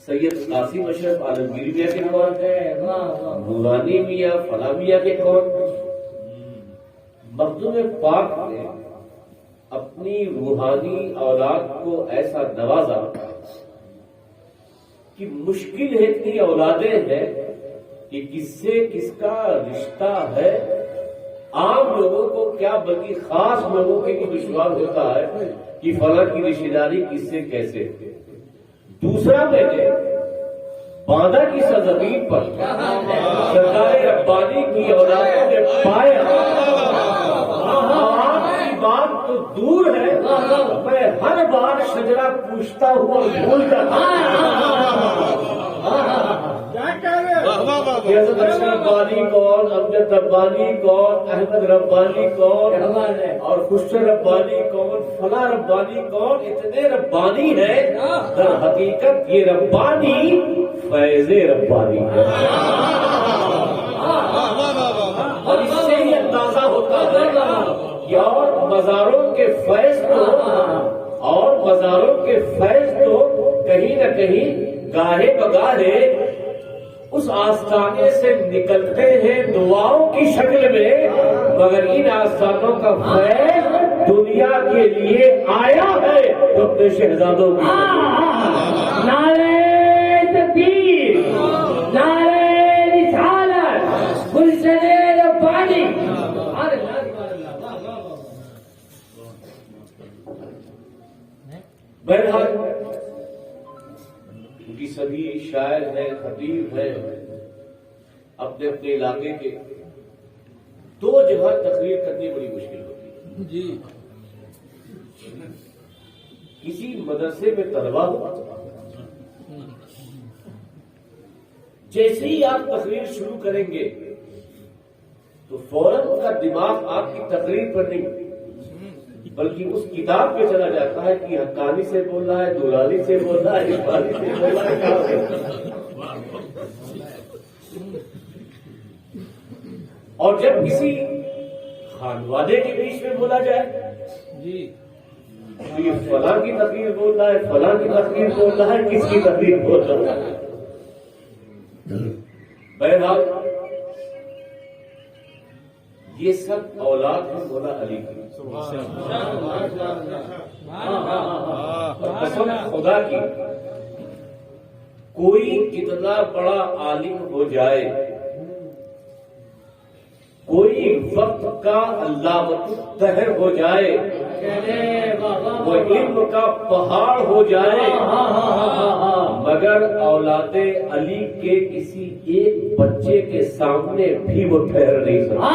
سید قاسم اشرف عالمگیر میاں کے کون، نورانی میاں، فلاں میاں کے کون. مخدوم پاک نے اپنی روحانی اولاد کو ایسا نوازا کہ مشکل ہے اتنی اولادیں ہیں کہ کس سے کس کا رشتہ ہے عام لوگوں کو کیا بلکہ خاص لوگوں کے لیے دشوار ہوتا ہے کہ فلاں کی رشتہ داری کس سے کیسے. دوسرا میں نے باندہ کی سرزمین پر سرکار ربانی کی اولادوں نے پایا. آپ کی بات تو دور ہے، میں ہر بار شجرا پوچھتا ہوں اور بھول جاتا ہوں. حضرت اشرف ربانی کون، امجد ربانی کون، احمد ربانی کون اور خسرو ربانی کون، فلاں ربانی کون، اتنے ربانی ہیں. در حقیقت یہ ربانی فیض ربانی ہے. اور اس سے ہی اندازہ ہوتا ہے کہ اور مزاروں کے فیض تو کہیں نہ کہیں گاہے بگاہے اس آستانے سے نکلتے ہیں دعاؤں کی شکل میں، مگر ان آستانوں کا فیض دنیا کے لیے آیا ہے تو اپنے شہزادوں کی. نعرہ تکبیر، نعرہ رسالت، گلشن ربانی. بہرحال کیونکہ سبھی شاعر ہیں، خطیب ہیں، اپنے اپنے علاقے کے، دو جگہ تقریر کرنی بڑی مشکل ہوتی ہے. جی کسی مدرسے میں طلبا ہو، جیسے ہی آپ تقریر شروع کریں گے تو فوراً ان کا دماغ آپ کی تقریر پر نہیں بلکہ اس کتاب پہ چلا جاتا ہے کہ حقانی سے بول رہا ہے، دورانی سے بول رہا ہے، اقبالی سے بول رہا ہے، کیا ہو رہا ہے. اور جب کسی خانوادے کے بیچ میں بولا جائے جی تو یہ فلاں کی تقریر بول رہا ہے، فلاں کی تقریر بول رہا ہے، کس کی تقریر بول رہا ہے. بہرحال یہ سب اولاد ہے مولا علی کی. قسم خدا کی، کوئی کتنا بڑا عالم ہو جائے، کوئی وقت کا علامۃ الدہر ہو جائے، وہ علم کا پہاڑ ہو جائے، مگر اولاد علی کے کسی ایک بچے کے سامنے بھی وہ ٹھہر نہیں سکتا.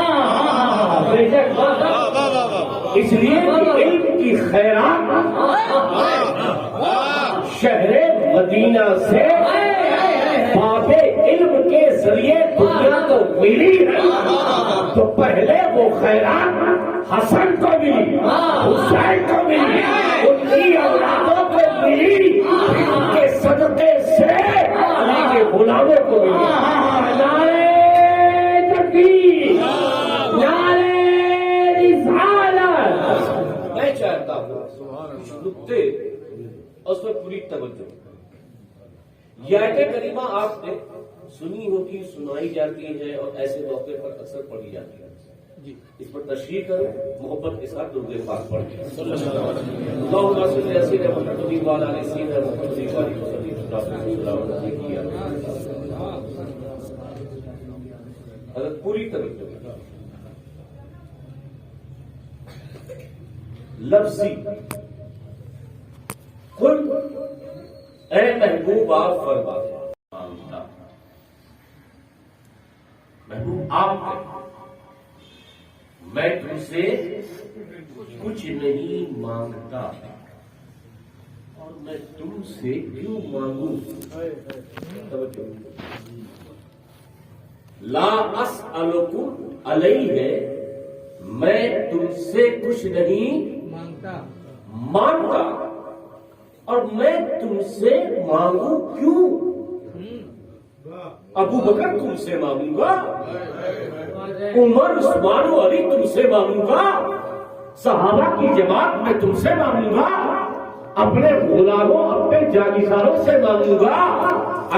اس لیے علم کی خیرات شہر مدینہ سے باب علم کے ذریعے دنیا کو ملی ہے، تو پہلے وہ خیرات حسن کو ملی، حسین کو ملی، ان کی اولادوں کو ملی، ان کے صدقے سے علی کے غلاموں کو ملی. نعرہ تکبیر، نعرہ رسالت. میں چاہتا ہوں کچھ نکتے اور اس میں پوری توجہ. یہ آیت کریمہ آپ نے سنی ہوگی، سنائی جاتی ہے اور ایسے موقع پر اکثر پڑھی جاتی ہے. اس پر تشریح کرو، محبت کے ساتھ درود پاک پڑھیں. اللہم صلی علی سیدنا محمد وعلی آل سیدنا محمد وعلی وسلم. حضرت پوری توجہ. لفظی قل اے محبوب آپ فرما مانگتا، محبوب آپ ہے، میں تم سے کچھ نہیں مانگتا اور میں تم سے کیوں مانگوں. لا اسألکم علیہ ہے، میں تم سے کچھ نہیں مانگتا اور میں تم سے مانگوں کیوں. ابو بکر تم سے مانگوں گا، عمر عثمان و علی تم سے مانگوں گا، صحابہ کی جماعت میں تم سے مانگوں گا، اپنے غلاموں اپنے جانشینوں سے مانگوں گا،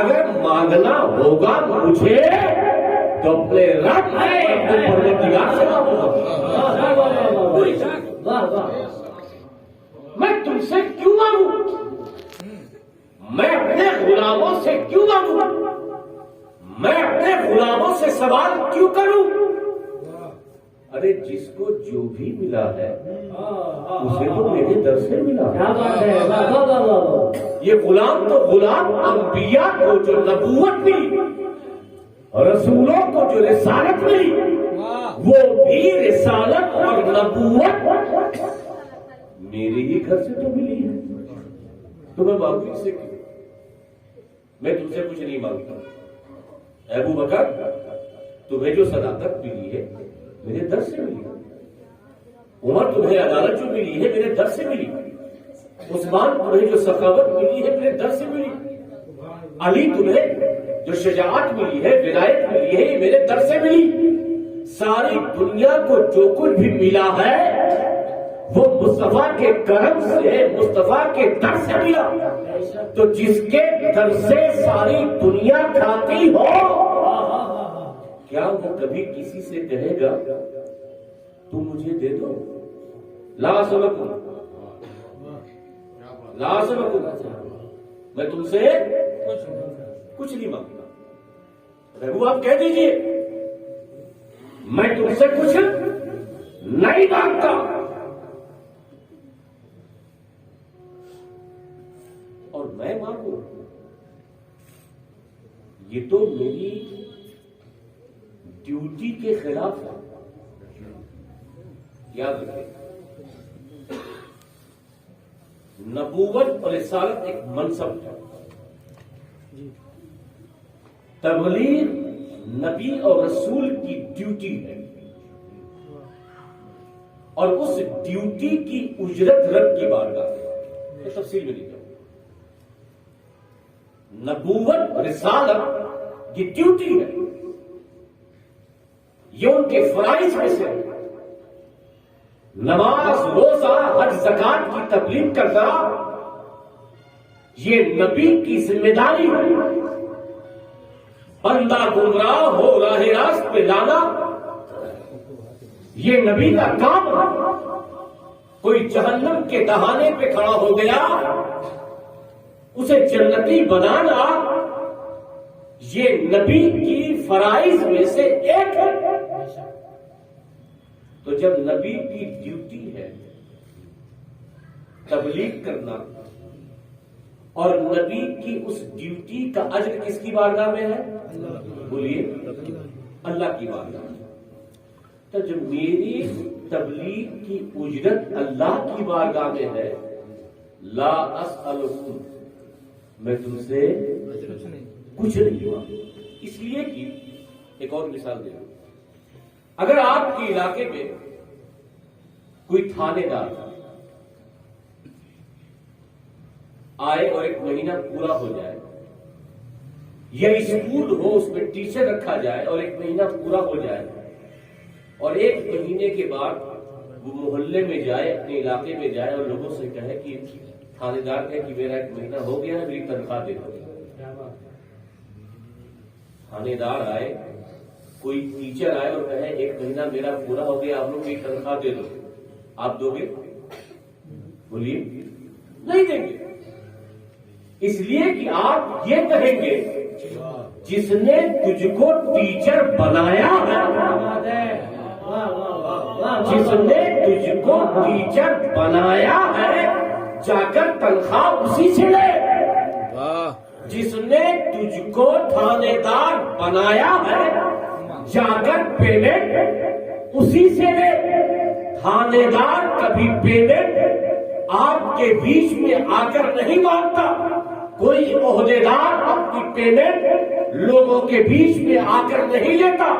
اگر مانگنا ہوگا مجھے تو اپنے رب ہے اپنے پروردگار سے مانگوں گا۔ میں تم سے کیوں مانگوں؟ میں اپنے غلاموں سے کیوں مانگوں؟ میں اپنے غلاموں سے سوال کیوں کروں؟ ارے جس کو جو بھی ملا ہے اسے تو میرے در سے ملا۔ یہ غلام تو غلام انبیاء کو جو نبوت ملی، رسولوں کو جو رسالت ملی، وہ بھی رسالت اور نبوت میرے ہی گھر سے تو ملی ہے، تو میں مانگوں سے کیوں؟ میں تم سے کچھ نہیں مانگتا۔ ابو بکر، تمہیں جو صداقت ملی ہے میرے در سے ملی، عمر تمہیں عدالت جو ملی ہے میرے در سے ملی، عثمان تمہیں جو سخاوت ملی ہے میرے در سے ملی، علی تمہیں جو شجاعت ملی ہے، ولایت ملی ہے، یہ میرے در سے ملی۔ ساری دنیا کو جو کچھ بھی ملا ہے وہ مصطفیٰ کے کرم سے، مصطفیٰ کے در سے ملا۔ تو جس کے در سے ساری دنیا کھاتی ہو، کیا وہ کبھی کسی سے کہے گا تم مجھے دے دو؟ لا سبکم، لا سبکم، میں تم سے کچھ نہیں مانگتا۔ رگو آپ کہہ دیجئے میں تم سے کچھ نہیں مانگتا۔ اور میں مانگوں یہ تو میری ڈیوٹی کے خلاف ہے۔ یاد رکھیں، نبوت اور رسالت ایک منصب ہے، تبلیغ نبی اور رسول کی ڈیوٹی ہے، اور اس ڈیوٹی کی اجرت رب کی بارگاہ ہے۔ یہ تفصیل میں نہیں جاؤں، نبوت رسالت یہ ڈیوٹی ہے، یہ ان کے فرائض میں سے نماز، روزہ، حج، زکات کی تبلیغ کرنا یہ نبی کی ذمہ داری ہے۔ بندہ گمراہ ہو راہ راست پہ لانا یہ نبی کا کام ہے۔ کوئی جہنم کے دہانے پہ کھڑا ہو گیا، اسے جنتی بنانا یہ نبی کی فرائض میں سے ایک ہے۔ تو جب نبی کی ڈیوٹی ہے تبلیغ کرنا، اور نبی کی اس ڈیوٹی کا اجر کس کی بارگاہ میں ہے؟ بولیے، اللہ کی بارگاہ میں۔ تو جب میری تبلیغ کی اجرت اللہ کی بارگاہ میں ہے، لا اسألکم، میں تم سے کچھ نہیں ہوا۔ اس لیے کہ ایک اور مثال دے رہا ہوں، اگر آپ کے علاقے میں کوئی تھانے دار آئے اور ایک مہینہ پورا ہو جائے، یا اسکول ہو اس میں ٹیچر رکھا جائے اور ایک مہینہ پورا ہو جائے، اور ایک مہینے کے بعد وہ محلے میں جائے، اپنے علاقے میں جائے اور لوگوں سے کہے کہ تھانے دار کہے کہ میرا ایک مہینہ ہو گیا ہے، میری تنخواہ دے دو۔ تھانے دار آئے، کوئی ٹیچر آئے اور کہے ایک مہینہ میرا پورا ہو گیا، آپ لوگ میری تنخواہ دے دو، آپ دو گے؟ بولیے، نہیں دیں گے۔ اس لیے کہ آپ یہ کہیں گے جس نے تجھ کو ٹیچر بنایا ہے، جس نے تجھ کو ٹیچر بنایا ہے، جا کر تنخواہ اسی سے لے۔ جس نے تجھ کو تھانے دار بنایا ہے، جا کر پیمنٹ اسی سے لے۔ تھانے دار کبھی پیمنٹ آپ کے بیچ میں آ کر نہیں مانگتا، کوئی عہدیدار اپنی پیمنٹ لوگوں کے بیچ میں آ کر نہیں لیتا۔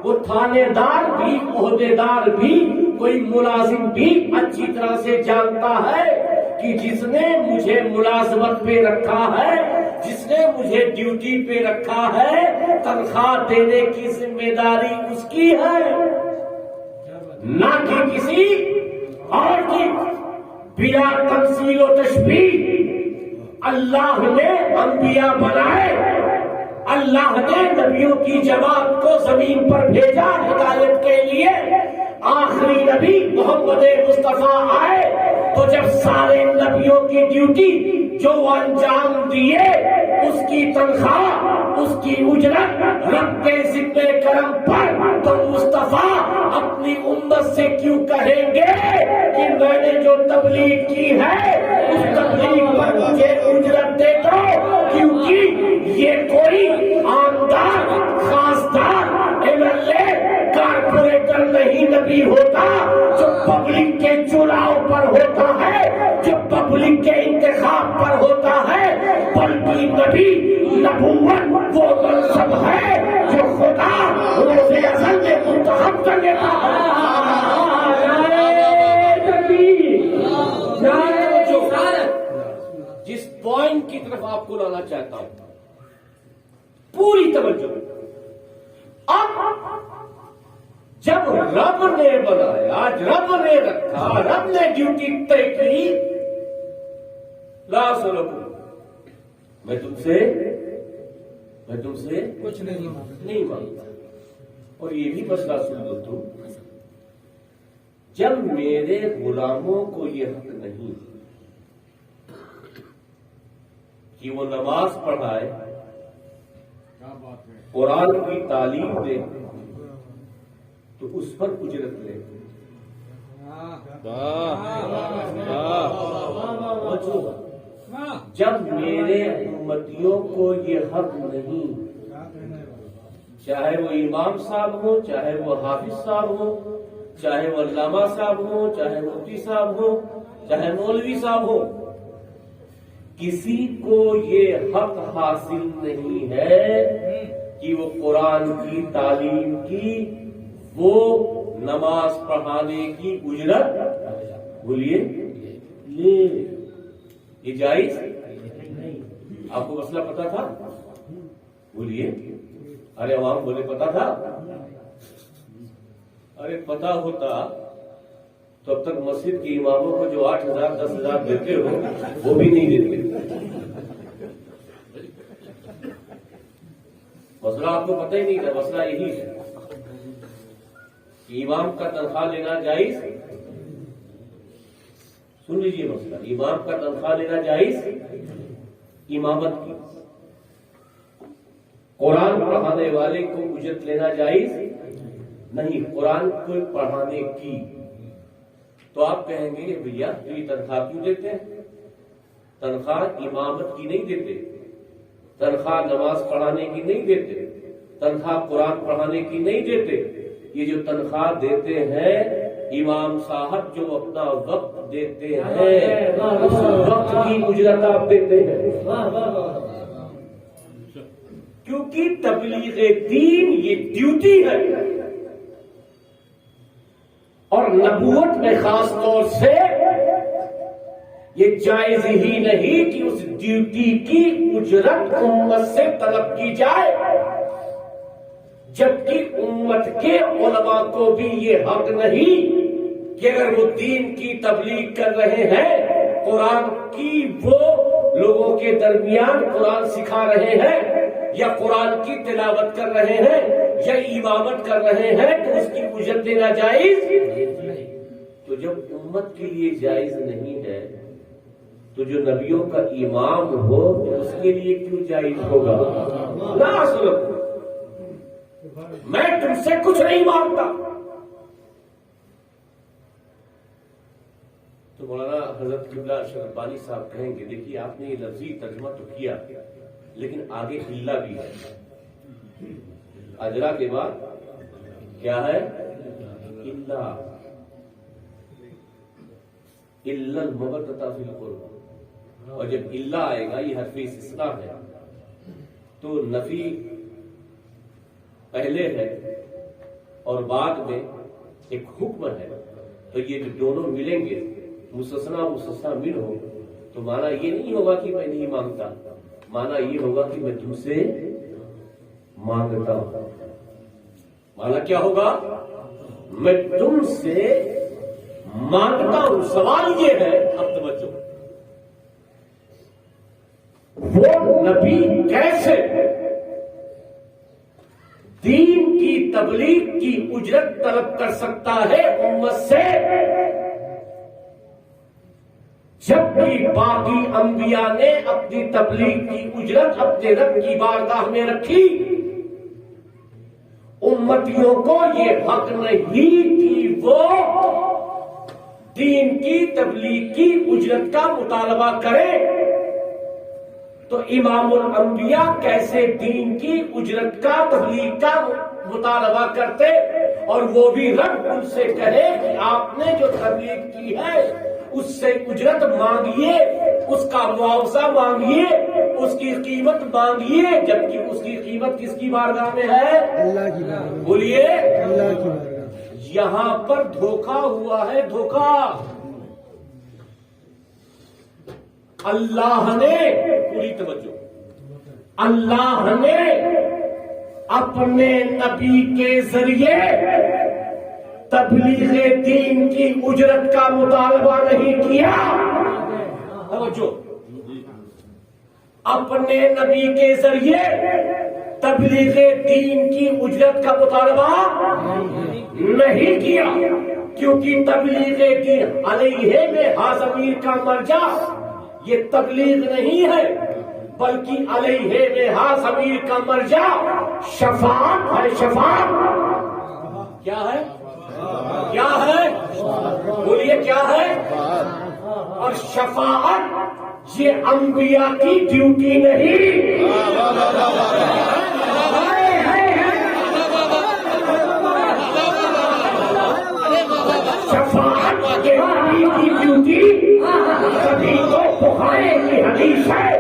وہ تھانے دار بھی، عہدیدار بھی، کوئی ملازم بھی اچھی طرح سے جانتا ہے کہ جس نے مجھے ملازمت پہ رکھا ہے، جس نے مجھے ڈیوٹی پہ رکھا ہے، تنخواہ دینے کی ذمہ داری اس کی ہے، نہ کہ کسی اور کی۔ بلا تمثیل و تشبیہ اللہ نے انبیاء بنائے، اللہ نے نبیوں کی جماعت کو زمین پر بھیجا ہدایت کے لیے۔ آخری نبی محمد مصطفیٰ آئے تو جب سارے نبیوں کی ڈیوٹی جو وہ انجام دیے، اس کی تنخواہ، اس کی اجرت رب کے ذمہ کرم پر، تو مصطفیٰ اپنی امت سے کیوں کہیں گے کہ میں نے جو تبلیغ کی ہے اس تبلیغ پر مجھے اجرت دے دو؟ کیونکہ یہ کوئی عامدار، خاصدار، MLA، کارپوریٹر نہیں نبی ہوتا جو پبلک کے چناؤ پر ہوتا ہے، جو پبلک کے انتخاب پر ہوتا ہے، بلکہ نبی نبوت وہ منصب ہے جو خدا روز ازل میں منتخب کر لیتا ہے۔ جس پوائنٹ کی طرف آپ کو لانا چاہتا ہوں، پوری توجہ۔ اب جب رب نے بنایا، رب نے رکھا، رب نے ڈیوٹی طے کی، لا سلکو، میں تم سے کچھ نہیں مانگتا۔ اور یہ بھی مسئلہ سن لو تم، جب میرے غلاموں کو یہ حق نہیں کہ وہ نماز پڑھائے، قرآن کی تعلیم دے، تو اس پر اجرت لے۔ جب میرے امتیوں کو یہ حق نہیں، چاہے وہ امام صاحب ہو، چاہے وہ حافظ صاحب ہو، چاہے وہ علامہ صاحب ہو، چاہے مفتی صاحب ہو، چاہے مولوی صاحب ہو، کسی کو یہ حق حاصل نہیں ہے کہ وہ قرآن کی تعلیم کی، وہ نماز پڑھانے کی اجرت بولیے لے۔ یہ جائز نہیں۔ آپ کو مسئلہ پتا تھا؟ بولیے۔ ارے عوام بولے پتا تھا؟ ارے پتا ہوتا تو اب تک مسجد کے اماموں کو جو 8,000 10,000 دیتے ہو وہ بھی نہیں دیتے۔ مسئلہ آپ کو پتہ ہی نہیں تھا، مسئلہ یہی ہے کہ امام کا تنخواہ لینا جائز، سن لیجیے مسئلہ، امام کا تنخواہ لینا جائز امامت کی، قرآن پڑھانے والے کو اجرت لینا جائز نہیں قرآن کو پڑھانے کی۔ تو آپ کہیں گے بھیا تو یہ تنخواہ کیوں دیتے ہیں؟ تنخواہ امامت کی نہیں دیتے، تنخواہ نماز پڑھانے کی نہیں دیتے، تنخواہ قرآن پڑھانے کی نہیں دیتے۔ یہ جو تنخواہ دیتے ہیں امام صاحب جو اپنا وقت دیتے ہیں، اس وقت کی اجرت آپ دیتے ہیں، کیونکہ تبلیغ دین یہ ڈیوٹی ہے، اور نبوت میں خاص طور سے یہ جائز ہی نہیں کہ اس ڈیوٹی کی اجرت امت سے طلب کی جائے، جبکہ امت کے علماء کو بھی یہ حق نہیں کہ اگر وہ دین کی تبلیغ کر رہے ہیں، قرآن کی وہ لوگوں کے درمیان قرآن سکھا رہے ہیں، یا قرآن کی تلاوت کر رہے ہیں، یا امامت کر رہے ہیں، تو اس کی اجرت دینا جائز۔ تو جب امت کے لیے جائز نہیں ہے تو جو نبیوں کا امام ہو اس کے لیے کیوں جائز ہوگا؟ لا سلکو، میں تم سے کچھ نہیں مانگتا۔ تو مولانا حضرت قبلہ اشرف ربانی صاحب کہیں گے دیکھیے آپ نے یہ لفظی ترجمہ تو کیا لیکن آگے الا بھی ہے، اجرا کے بعد کیا ہے؟ الا المبتدأ فی القرب، اور جب الا آئے گا یہ حرف استثناء ہے تو نفی پہلے ہے اور بعد میں ایک حکم ہے، تو یہ جو دونوں ملیں گے مستثنیٰ مل ہو تو معنی یہ نہیں ہوگا کہ میں نہیں مانگتا، معنی یہ ہوگا کہ میں تم سے مانگتا ہوں۔ معنی کیا ہوگا؟ میں تم سے مانتا ہوں. سوال یہ ہے، اب توجہ، وہ نبی کیسے دین کی تبلیغ کی اجرت طلب کر سکتا ہے امت سے، جبکہ باقی انبیاء نے اپنی تبلیغ کی اجرت اپنے رب کی بارگاہ میں رکھی؟ امتیوں کو یہ حق نہیں کہ وہ دین کی تبلیغ کی اجرت کا مطالبہ کرے. تو امام الانبیاء کیسے دین کی اجرت کا تبلیغ کا مطالبہ کرتے، اور وہ بھی رب ان سے کہے کہ آپ نے جو تبلیغ کی ہے اس سے اجرت مانگیے، اس کا معاوضہ مانگیے، اس کی قیمت مانگیے، جبکہ اس کی قیمت کس کی بارگاہ میں ہے؟ اللہ کی بارگاہ. بولیے اللہ کی بارگاہ. یہاں پر دھوکہ ہوا ہے، دھوکہ. اللہ نے، پوری توجہ، اللہ نے اپنے نبی کے ذریعے تبلیغ دین کی اجرت کا مطالبہ نہیں کیا. توجہ، اپنے نبی کے ذریعے تبلیغ دین کی اجرت کا مطالبہ نہیں کیا، کیونکہ تبلیغ دین علیہ میں ضمیر کا مرجع یہ تبلیغ نہیں ہے، بلکہ علیہ میں ضمیر کا مرجع شفاعت ہے. شفاعت کیا ہے؟ کیا ہے؟ بولیے کیا ہے؟ اور شفاعت یہ انبیاء کی ڈیوٹی نہیں. شفاعت کے نبی کی ڈیوٹی سبھی کو بخاری کی حدیث ہے.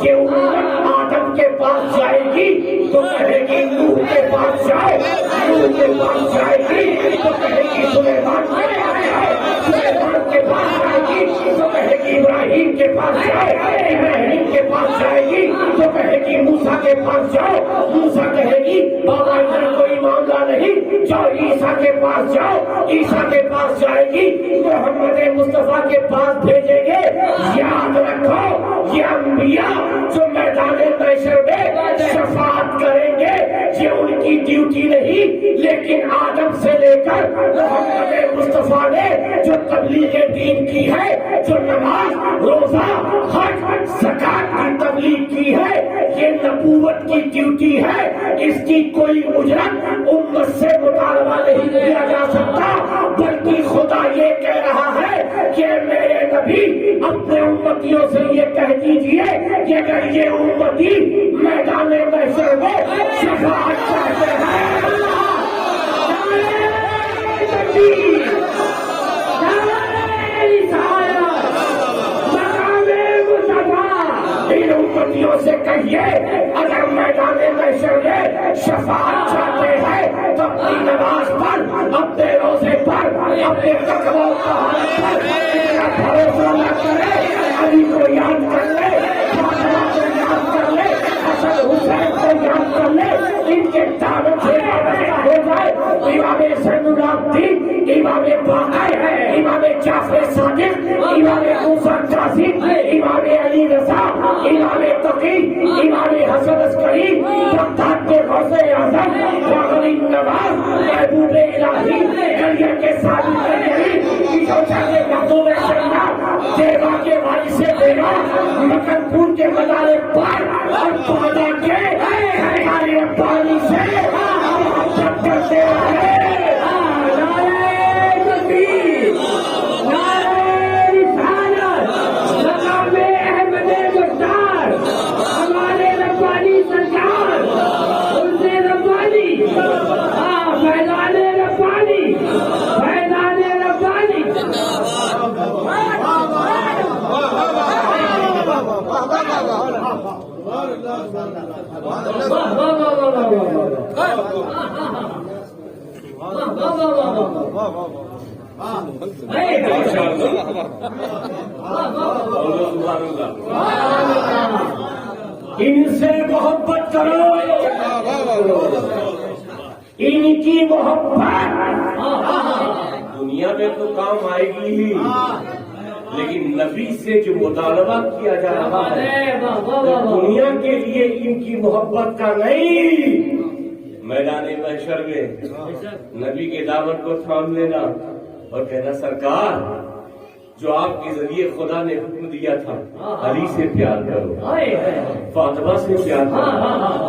یہ امت آدم کے پاس جائے گی تو کہے گی نوح کے پاس جاؤ، نوح کے پاس جائے گی تو کہے گی سلیمان کے پاس جاؤ، سلیمان کے پاس جائے گی تو کہے گی ابراہیم کے پاس جاؤ، ابراہیم کے پاس جائے گی تو کہے گی موسیٰ کے پاس جاؤ، موسیٰ کہے گی بابا ادھر کوئی معاملہ نہیں، جاؤ عیسیٰ کے پاس جاؤ، عیسیٰ کے پاس جائے گی محمد مصطفیٰ کے پاس بھیجیں گے. یاد رکھو، یہ انبیاء جو میدان محشر میں شفاعت کریں گے یہ ان کی ڈیوٹی نہیں، لیکن آدم سے لے کر محمد مصطفیٰ نے جو تبلیغ دین کی ہے، جو نماز، روزہ، حج، زکات کی تبلیغ کی ہے، یہ نبوت کی ڈیوٹی ہے. اس کی کوئی اجرت امت سے مطالبہ نہیں کیا جا سکتا، بلکہ خدا یہ کہہ رہا ہے کہ میرے نبی اپنے امتیوں سے یہ کہہ دیجئے کہ اگر یہ امتی میدان محشر میں شفاعت چاہتے ہیں، ان امتیوں سے کہیے اگر میدان محشر میں شفاعت چاہتے ہیں تو اپنی نماز پر، اپنے روزے پر، اپنے تقوی و طہارت پر اتنا بھروسہ نہ کرے. علی کو یاد کر لے، فاطمہ کو یاد کر لے، حسن حسین کو یاد کر لے، ان کے دعوت سے وابستہ ہو جائے. امام زین العابدین، امام باقر، امام جعفر صادق، امام موسیٰ کاظم، امام علی رضا، امام تقی، امام حسن عسکری، بغداد کے غوث اعظم، فخر نواز، محبوب الہی، دریا کے ثابت الہی، کشوچا کے مخدوم شریعہ، دیوا کے وارث دیوا، مکن پور کے مزار پار، اور پادا کے ہمارے ربانی سے محبت کرتے ہیں. ان سے محبت کرو، ان کی محبت دنیا میں تو کام آئے گی ہی، لیکن نبی سے جو مطالبہ کیا جا رہا ہے وہ دنیا کے لیے ان کی محبت کا نہیں، میدان محشر میں نبی کے دامن کو تھام لینا اور کہنا سرکار جو آپ کے ذریعے خدا نے حکم دیا تھا علی سے پیار کرو، فاطمہ سے پیار کرو،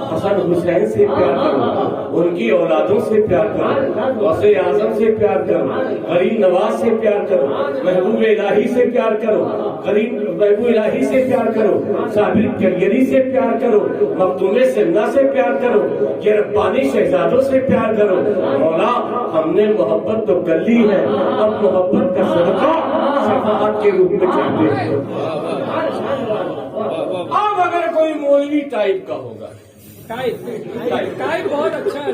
حسن حسین سے پیار کرو، ان کی اولادوں سے پیار کرو، غوث اعظم سے پیار کرو، غریب نواز سے پیار کرو، محبوب الہی سے پیار کرو، غریب محبوب الہی سے پیار کرو، صابر کلیری سے پیار کرو، مختوم سمنا سے پیار کرو، یہ ربانی شہزادوں سے پیار کرو۔ مولا ہم نے محبت تو کر لی ہے، اب محبت کا صدقہ شفاعت کے روپ میں چاہتے ہیں۔ اب اگر کوئی مولوی ٹائپ کا ہوگا، ٹائپ بہت اچھا ہے،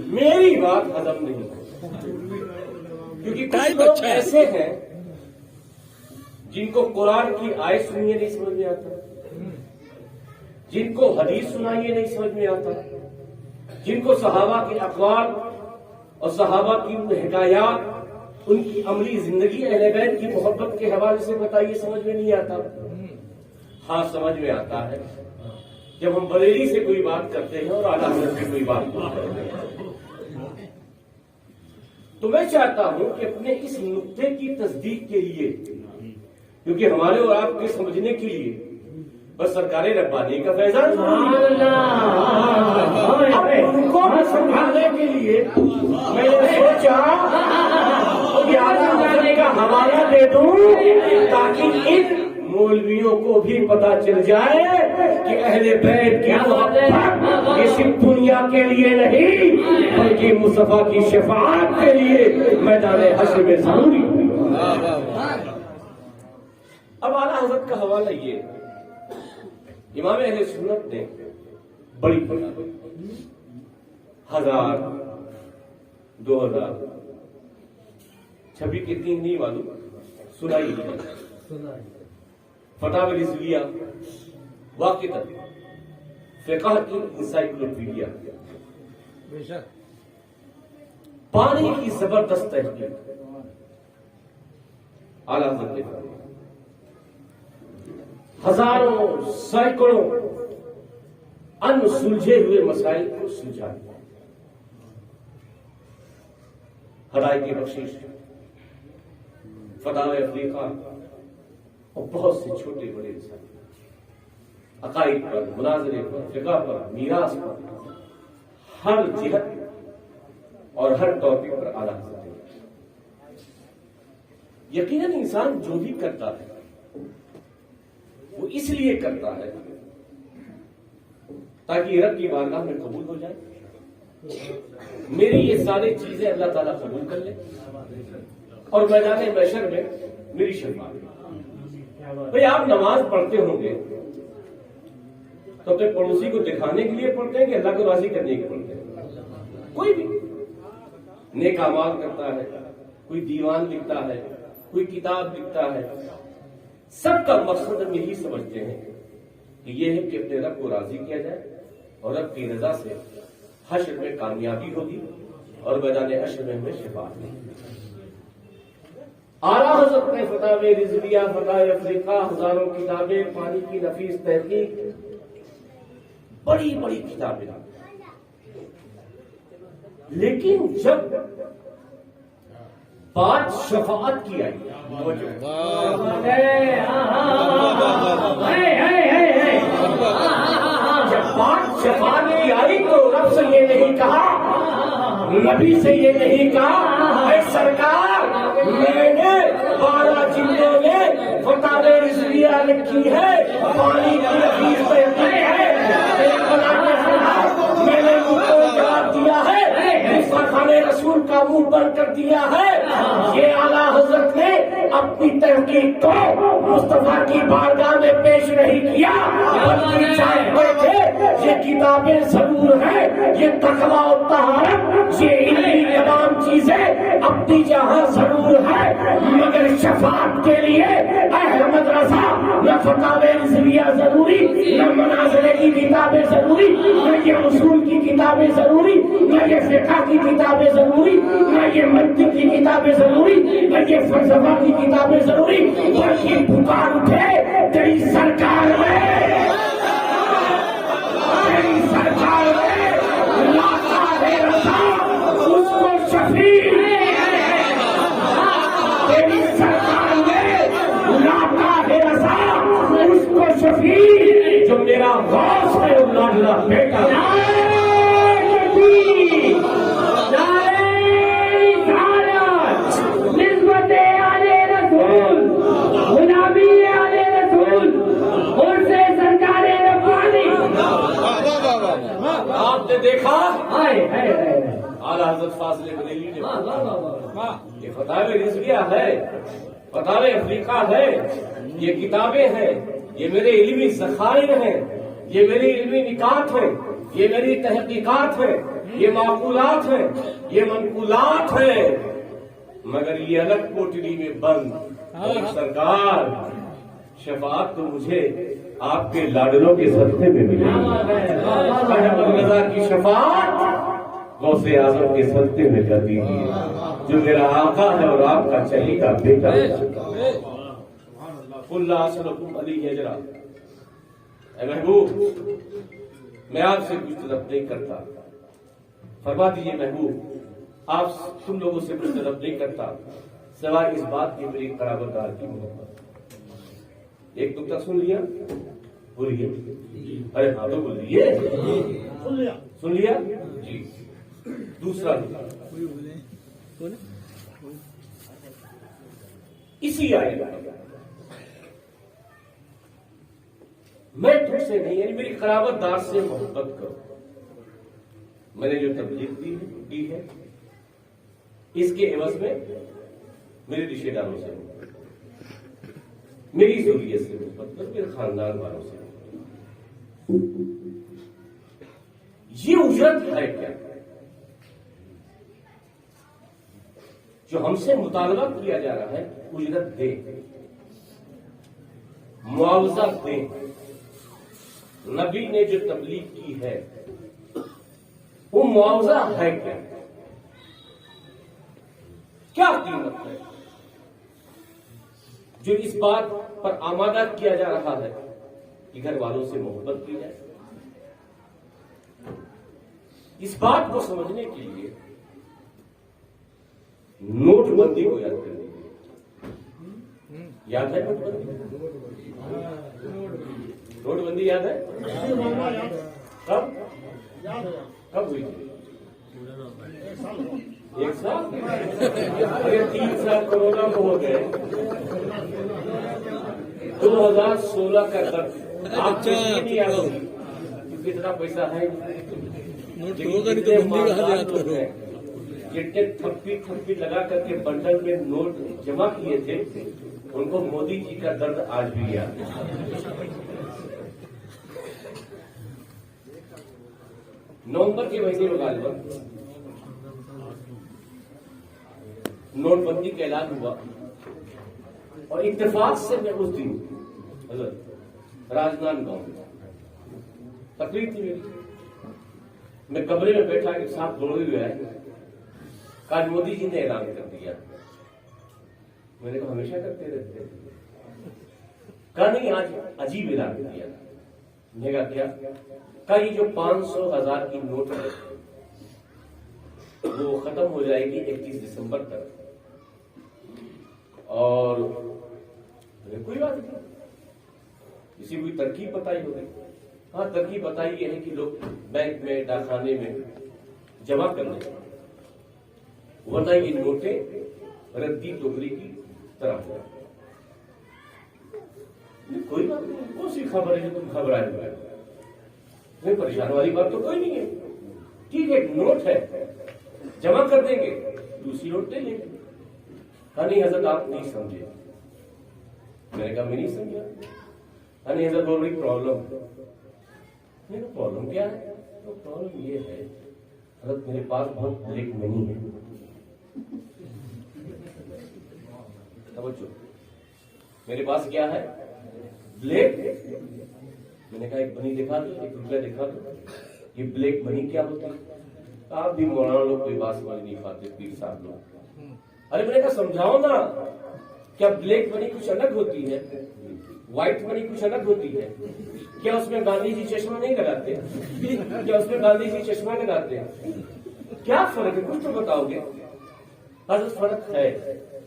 میری بات ہضم نہیں ہوگی، کیونکہ کچھ لوگ ایسے ہیں جن کو قرآن کی آیت سنیے نہیں سمجھ میں آتا، جن کو حدیث سنائیے نہیں سمجھ میں آتا، جن کو صحابہ کے اقوال اور صحابہ کی حکایات، ان کی عملی زندگی اہل بیت کی محبت کے حوالے سے بتائیے سمجھ میں نہیں آتا۔ ہاں سمجھ میں آتا ہے جب ہم بریلی سے کوئی بات کرتے ہیں اور اعلیٰ حضرت سے کوئی بات کرتے ہیں، تو میں چاہتا ہوں کہ اپنے اس نقطے کی تصدیق کے لیے، کیونکہ ہمارے اور آپ کے سمجھنے کے لیے بس سرکار ربانی کا فیضان ان کو بھی سمجھانے کے لیے میں نے سوچا کہ اعلیٰ حضرت کا حوالہ دے دوں تاکہ ان مولویوں کو بھی پتا چل جائے کہ اہل بیت کی محبت یہ صرف دنیا کے لیے نہیں بلکہ مصطفیٰ کی شفاعت کے لیے میدان حشر میں ضروری ہے۔ اب اعلیٰ حضرت کا حوالہ یہ امام اہل سنت نے بڑی بڑی 1000 2000 چھبی کتنی نہیں معلوم سنائی فتاوی رضویہ واقعہ فقہ کی انسائکلوپیڈیا، پانی کی زبردست تحقیق اعلیٰ حضرت نے ہزاروں سینکڑوں ان سلجھے ہوئے مسائل کو سلجھا دیا، ہدایت کی بخشش، فتاوی افریقہ اور بہت سے چھوٹے بڑے مسائل، عقائد پر، مناظرے پر، فقہ پر، میراث پر، ہر جہت اور ہر ٹاپک پر اعلیٰ حضرت ہے۔ یقیناً انسان جو بھی کرتا ہے وہ اس لیے کرتا ہے تاکہ رب کی بارگاہ میں قبول ہو جائے، میری یہ ساری چیزیں اللہ تعالیٰ قبول کر لے اور میدان محشر میں میری شفاعت۔ بھئی آپ نماز پڑھتے ہوں گے تو اپنے پڑوسی کو دکھانے کے لیے پڑھتے ہیں کہ اللہ کو راضی کرنے کے پڑھتے ہیں؟ کوئی بھی نیک اعمال کرتا ہے، کوئی دیوان لکھتا ہے، کوئی کتاب لکھتا ہے، سب کا مقصد ہم یہی سمجھتے ہیں کہ یہ ہے کہ اپنے رب کو راضی کیا جائے اور رب کی رضا سے حشر میں کامیابی ہوگی اور میدان حشر میں ہمیں شفاعت ہوگی۔ اعلیٰ حضرت نے فتاوی رضویہ، فتاوی افریقہ، ہزاروں کتابیں، پانی کی نفیس تحقیق، بڑی بڑی کتابیں، لیکن جب بات شفاعت کی آئی، جب بات شفاعت کی آئی تو رب سے یہ نہیں کہا، نبی سے یہ نہیں کہا اے سرکار میں نے 12 جلدوں میں فتاوی رضویہ لکھی ہے، پانی کی نفیس تحقیق ہے، میں نے ان کو جواب دیا ہے، خانے رسول کا منہ بند کر دیا ہے۔ یہ اعلیٰ حضرت نے اپنی تحقیق کو مصطفیٰ کی بارگاہ میں پیش نہیں کیا بلکہ چاہے بیٹھے یہ کتابیں ضرور ہیں، یہ تقویٰ و طہارت، یہ علمی تمام چیزیں اپنی جہاں ضرور ہے، مگر شفاعت کے لیے احمد رضا نہ فتاوی رضویہ ضروری، نہ مناظرے کی کتابیں ضروری، نہ یہ اصول کی کتابیں ضروری، نہ یہ فقہ کی کتابیں ضروری، نہ یہ منطق کی کتابیں ضروری، نہ یہ فلسفہ کی کتابیں ضروری، بلکہ پکار اٹھے تیری سرکار میں، تیری سرکار میں لاتا ہے رضا اس کو شفیع، تیری سرکار میں لاتا ہے رضا اس کو شفیع، جو میرا غوث ہے اللہ بیٹا آپ نے دیکھا اعلیٰ حضرت فاضل بریلوی نے یہ فتاوی رضویہ ہے، فتاوی افریقہ ہے، یہ کتابیں ہیں، یہ میرے علمی ذخائر ہیں، یہ میری علمی نکات ہیں، یہ میری تحقیقات ہیں، یہ معقولات ہیں، یہ منقولات ہیں، مگر یہ الگ کوٹری میں بند۔ اور سرکار شفاعت تو مجھے آپ کے لاڈلوں کے صدقے میں ملی، احمد رضا کی شفاعت غوث اعظم کے صدقے میں کر دیجیے، جو میرا آقا ہے اور آپ کا چہی کا بیٹا ہے۔ اللہ اسلکم علی اجرا، اے محبوب میں آپ سے کچھ طلب نہیں کرتا، فرما دیجیے محبوب آپ تم لوگوں سے کچھ طلب نہیں کرتا سوائے اس بات کی میری قرابت دار کی محبت۔ ایک نکتہ سن لیا، بولیے، ارے ہاں تو بولیے، سن لیا جی۔ دوسرا نکتہ اسی آئے گا، میں تم سے نہیں، یعنی میری قرابت دار سے محبت کرو۔ میں نے جو تبلیغ دی ہے اس کے عوض میں میرے رشتے داروں سے محبت، میری ضروریت سے محبت، میرے خاندان والوں سے محبت۔ یہ اجرت ہے کیا جو ہم سے مطالبہ کیا جا رہا ہے؟ اجرت دے، معاوضہ دے۔ نبی نے جو تبلیغ کی ہے وہ معاوضہ ہے کیا؟ کیا قیمت ہے جو اس بات پر آمادہ کیا جا رہا ہے کہ گھر والوں سے محبت کی جائے؟ اس بات کو سمجھنے کے لیے نوٹ بندی کو یاد کر لیجیے۔ یاد ہے نوٹ بندی؟ نوٹ بندی یاد ہے؟ کب ہوئی تھی؟ ایک سال؟ 3 سال کورونا کو ہو گئے۔ 2016 کا درد آپ کو نہیں یاد ہوگی کیونکہ اتنا پیسہ ہے جتنے تھپی لگا کر کے بنڈل میں نوٹ جمع کیے تھے ان کو مودی جی کا درد آج بھی یاد ہے۔ نومبر کے مہینے میں غالباً نوٹ بندی کا اعلان ہوا اور اتفاق سے میں اس دن حضرت راجنان گاؤں تقریر تھی میری، میں کمرے میں بیٹھا کے ساتھ دوڑے ہوئے آئے، کہا مودی جی نے اعلان کر دیا۔ میں نے کہا ہمیشہ کرتے رہتے، کہا نہیں آج عجیب اعلان کیا۔ میں نے کہا کیا؟ کہا یہ جو 500,000 کی نوٹ ہے وہ ختم ہو جائے گی 31 دسمبر تک، اور کوئی بات نہیں، کسی کوئی ترکیب بتائی ہوگی؟ ہاں ترکیب بتائی یہ ہے کہ لوگ بینک میں ڈاک خانے میں جمع کر لیں، ورنہ یہ نوٹیں ردی ٹوکری کی طرح ہو۔ کوئی بات نہیں، کون سی خبر ہے جو تم گھبرائے ہوئے؟ کوئی پریشان والی بات تو کوئی نہیں ہے، ٹھیک ہے نوٹ ہے جمع کر دیں گے، دوسری نوٹ لے لیں گے۔ کہا نہیں حضرت آپ نہیں سمجھے۔ میں نے کہا میں نہیں سمجھا۔ کہا نہیں حضرت بہت بڑی پرابلم ہے۔ میرا پرابلم کیا ہے؟ تو پرابلم یہ ہے حضرت میرے پاس بہت بلیک منی ہے. توجہ، میرے پاس کیا ہے؟ بلیک. میں نے کہا ایک منی دکھا دو، ایک روپیہ دکھا دو. یہ بلیک منی کیا ہوتا ہے؟ آپ بھی مولانا لوگ کوئی بات سمجھ نہیں پاتے، پیر صاحب لوگ. ارے میں نے کہا سمجھاؤ نا، کیا بلیک منی کچھ الگ ہوتی ہے؟ وائٹ منی کچھ الگ ہوتی ہے؟ کیا اس میں گاندھی جی چشمہ نہیں لگاتے؟ کیا اس میں گاندھی جی چشمہ لگاتے ہیں؟ کیا فرق ہے؟ کچھ تو بتاؤ گے. حضرت فرق ہے.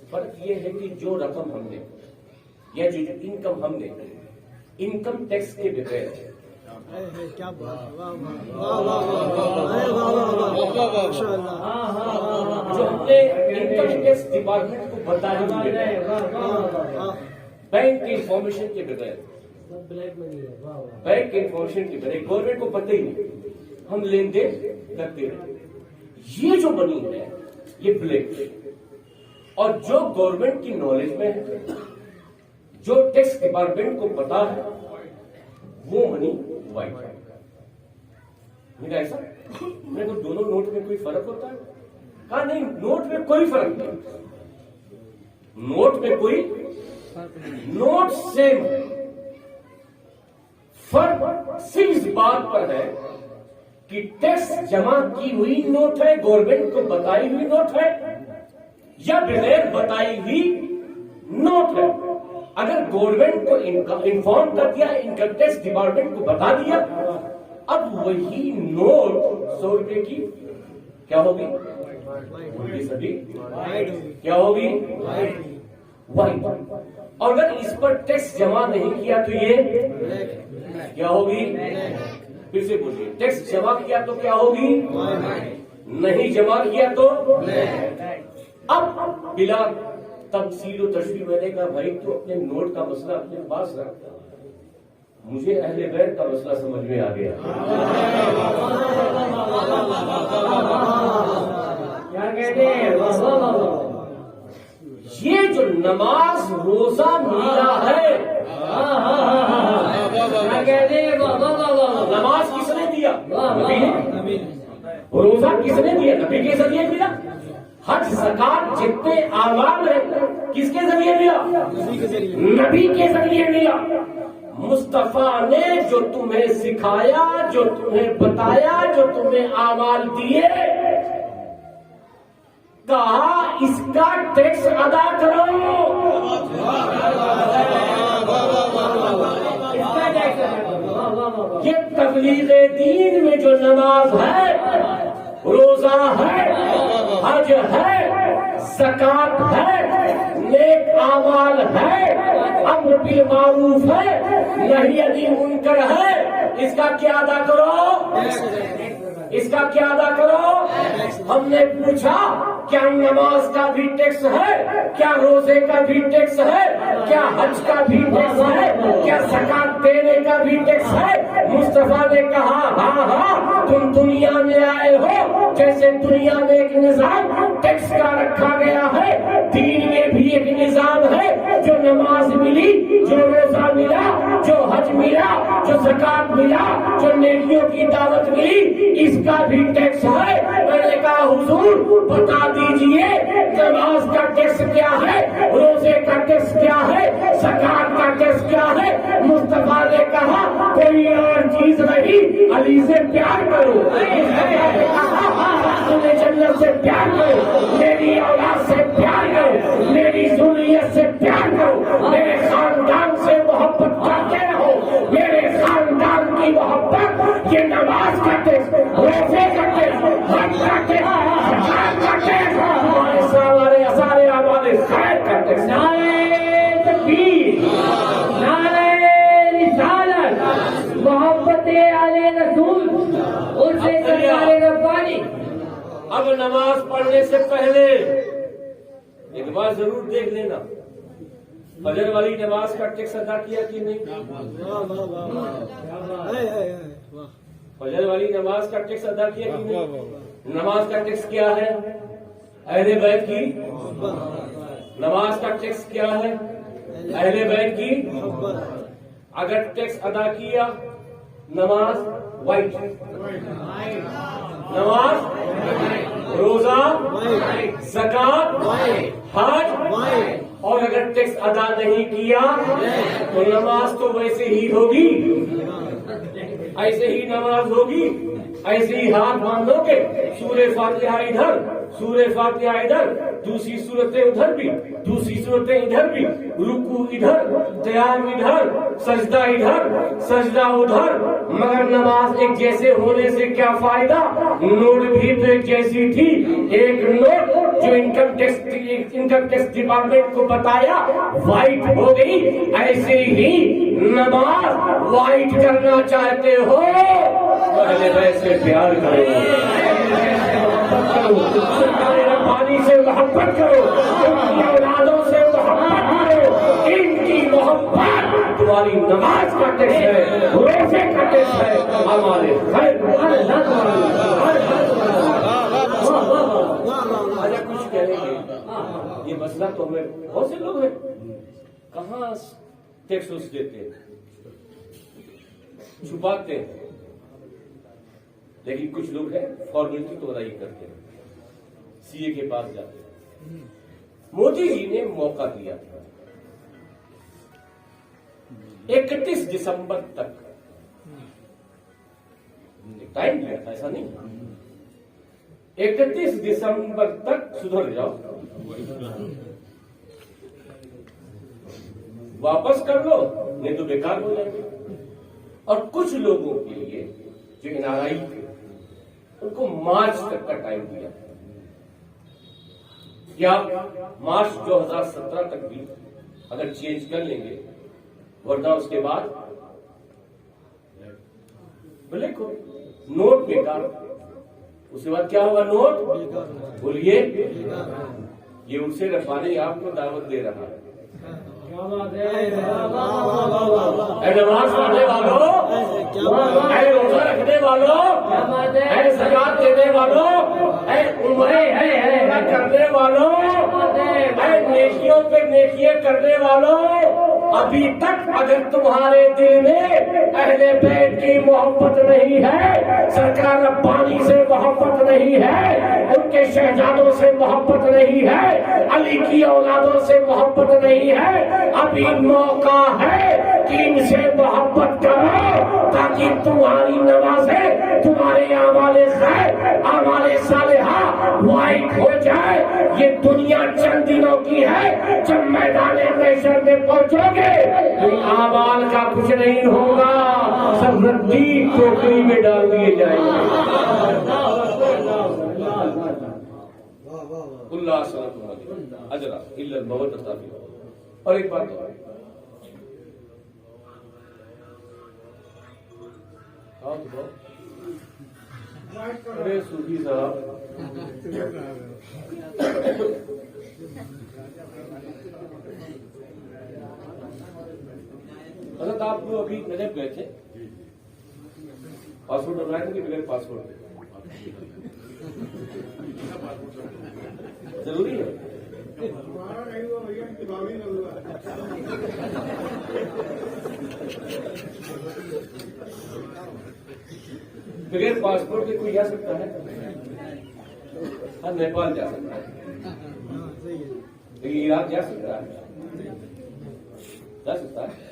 فرق یہ ہے کہ جو رقم ہم نے یا جو انکم ہم نے انکم ٹیکس کے بغیر جو ہم نے انکم ٹیکس ڈپارٹمنٹ کو بتایا بینک کی انفارمیشن کے بغیر، بینک کے انفارمیشن کے بغیر گورنمنٹ کو پتہ ہی نہیں، ہم لین دین کرتے رہے. یہ جو منی ہے یہ بلیک ہے. اور جو گورنمنٹ کی نالج میں ہے، جو ٹیکس ڈپارٹمنٹ کو پتا ہے، وہ منی وائٹ ہے. میرا ایسا میرے کو دونوں نوٹ میں کوئی فرق ہوتا ہے؟ کہا نہیں، نوٹ میں کوئی فرق نہیں. نوٹ میں کوئی نوٹ سیم. فرق صرف اس بات پر ہے کہ ٹیکس جمع کی ہوئی نوٹ ہے، گورنمنٹ کو بتائی ہوئی نوٹ ہے، یا بغیر بتائی ہوئی نوٹ ہے. اگر گورنمنٹ کو انفارم کر دیا، انکم ٹیکس ڈپارٹمنٹ کو بتا دیا، اب وہی نوٹ 100 روپے کی کیا ہوگی؟ کیا ہوگی؟ وائٹ. اور اگر اس پر ٹیکس جمع نہیں کیا تو یہ کیا ہوگی؟ پھر سے پوچھیے، ٹیکس جمع کیا تو کیا ہوگی؟ نہیں جمع کیا تو. اب بلا تفصیل و تشریح میں نے کہا بھائی تو اپنے نوٹ کا مسئلہ اپنے پاس رکھ. مجھے اہل بیت کا مسئلہ سمجھ میں آ گیا. کیا کہتے ہیں؟ یہ جو نماز روزہ ملا ہے، نماز کس نے دیا؟ نبی نے. روزہ کس نے دیا؟ نبی کے ذریعے ملا. حج زکات جتنے اعمال ہیں کس کے ذریعے ملا؟ نبی کے ذریعے ملا. مصطفیٰ نے جو تمہیں سکھایا، جو تمہیں بتایا، جو تمہیں اعمال دیے، کہا اس کا ٹیکس ادا کرو. یہ تبلیغ دین میں جو نماز ہے، روزہ ہے، حج ہے، زکات ہے، نیک اعمال ہے، امر بالمعروف ہے، نہی عن المنکر ہے، اس کا کیا ادا کرو؟ اس کا کیا ادا کرو؟ ہم نے پوچھا کیا نماز کا بھی ٹیکس ہے؟ کیا روزے کا بھی ٹیکس ہے؟ کیا حج کا بھی ٹیکس ہے؟ کیا زکات دینے کا بھی ٹیکس ہے؟ مصطفیٰ نے کہا ہاں ہاں، تم دنیا میں آئے ہو، جیسے دنیا میں ایک نظام ٹیکس کا رکھا گیا ہے، دین میں بھی ایک نظام ہے. جو نماز ملی، جو روزہ ملا، جو حج ملا، جو زکات ملا، جو نیکیوں کی دعوت ملی، اس کا بھی ٹیکس ہے. میں نے کہا حضور بتا دیجئے نماز کا ٹیکس کیا ہے، روزے کا ٹیکس کیا ہے، زکات کا ٹیکس کیا ہے. مصطفیٰ نے کہا کوئی اور چیز نہیں، علی سے پیار کرو، جنت سے پیار کرو، میری اولاد سے پیار کرو، میری ذریت سے پیار کرو، میرے خاندان سے محبت کرتے رہو. میرے خاندان کی محبت یہ نماز کا ٹیکس، روزے کا ٹیکس، حج کا ٹیکس، زکات کا ٹیکس، ہمارے سارے اعمال خیر کا ٹیکس. نعرہ تکبیر، نعرہ رسالت، محبت آل رسول، ان سے سرکار ربانی. اب نماز پڑھنے سے پہلے ایک بات ضرور دیکھ لینا، فجر والی نماز کا ٹیکس ادا کیا کہ نہیں؟ فجر والی نماز کا ٹیکس ادا کیا کہ نہیں؟ نماز کا ٹیکس کیا ہے؟ اہل بیت کی. نماز کا ٹیکس کیا ہے؟ اہل بیت کی. اگر ٹیکس ادا کیا نماز وائٹ، نماز، روزہ، زکات، حج، اور اگر ٹیکس ادا نہیں کیا تو نماز تو ویسے ہی ہوگی، ایسے ہی نماز ہوگی، ایسے ہی ہاتھ باندھو گے، سورہ فاتحہ ادھر، سورہ فاتحہ ادھر، دوسری صورتیں ادھر بھی، دوسری صورتیں ادھر بھی، رکوع ادھر، قیام ادھر، سجدہ ادھر، سجدہ ادھر، مگر نماز ایک جیسے ہونے سے کیا فائدہ؟ نوٹ بھی تو ایک جیسی تھی، ایک نوٹ جو انکم ٹیکس ڈپارٹمنٹ کو بتایا وائٹ ہو گئی، ایسے ہی نماز وائٹ کرنا چاہتے ہو پہلے ویسے پیار کرو، ربانی سے محبت کرو، ان کی اولادوں سے محبت کرو، ان کی محبت تمہاری نماز کا ٹیکس ہے، روزے کا ٹیکس ہے، ہمارے خیر کچھ کہنے گے یہ مسئلہ تو ہمیں بہت سے لوگ ہیں کہاں ٹیکس اس دیتے ہیں، چھپاتے ہیں، لیکن کچھ لوگ ہیں فارمیلٹی تو ادا ہی کرتے ہیں، سی اے کے پاس جاتے ہیں۔ مودی جی نے موقع دیا تھا 31 دسمبر تک، ٹائم دیا تھا، ایسا نہیں 31 دسمبر تک سدھر جاؤ، واپس کر لو نہیں تو بیکار ہو جائے گا۔ اور کچھ لوگوں کے لیے جو این آر آئی تھے ان کو مارچ تک کا ٹائم دیا کہ آپ مارچ 2017 تک بھی اگر چینج کر لیں گے، ورنہ اس کے بعد لکھو نوٹ بیکار، اس کے بعد کیا ہوگا؟ نوٹ بولیے، یہ ان سے ربانی آپ کو دعوت دے رہا ہے۔ اے نماز پڑھنے والوں، اے روزہ رکھنے والوں، اے زکات دینے والوں، اے عمرہ کرنے والوں، اے نیکیوں پہ نیکیاں کرنے والوں، ابھی تک اگر تمہارے دل میں اہل بیت کی محبت نہیں ہے، سرکار ربانی سے محبت نہیں ہے، ان کے شہزادوں سے محبت نہیں ہے، علی کی اولادوں سے محبت نہیں ہے، ابھی موقع ہے کہ ان سے محبت کرو تاکہ تمہاری نمازیں، تمہارے اعمال خیر، اعمال صالحہ وائٹ ہو جائے۔ یہ دنیا چند دنوں کی ہے، جب میدان محشر میں پہنچو گے تو اعمال کا کچھ نہیں ہوگا، سب ردی ٹوکری میں ڈال دیے جائیں گے۔ اللہ صلی اجرا الا الموت تابع۔ اور ایک بات اور، ارے صوفی صاحب حضرت آپ کو ابھی نجف گئے تھے، پاسپورٹ بنوائے تھے کہ بغیر پاسپورٹ؟ ضروری ہے؟ بغیر پاسپورٹ کے کوئی جا سکتا ہے؟ ہاں نیپال جا سکتا ہے، لیکن عراق جا سکتا ہے؟ جا سکتا ہے۔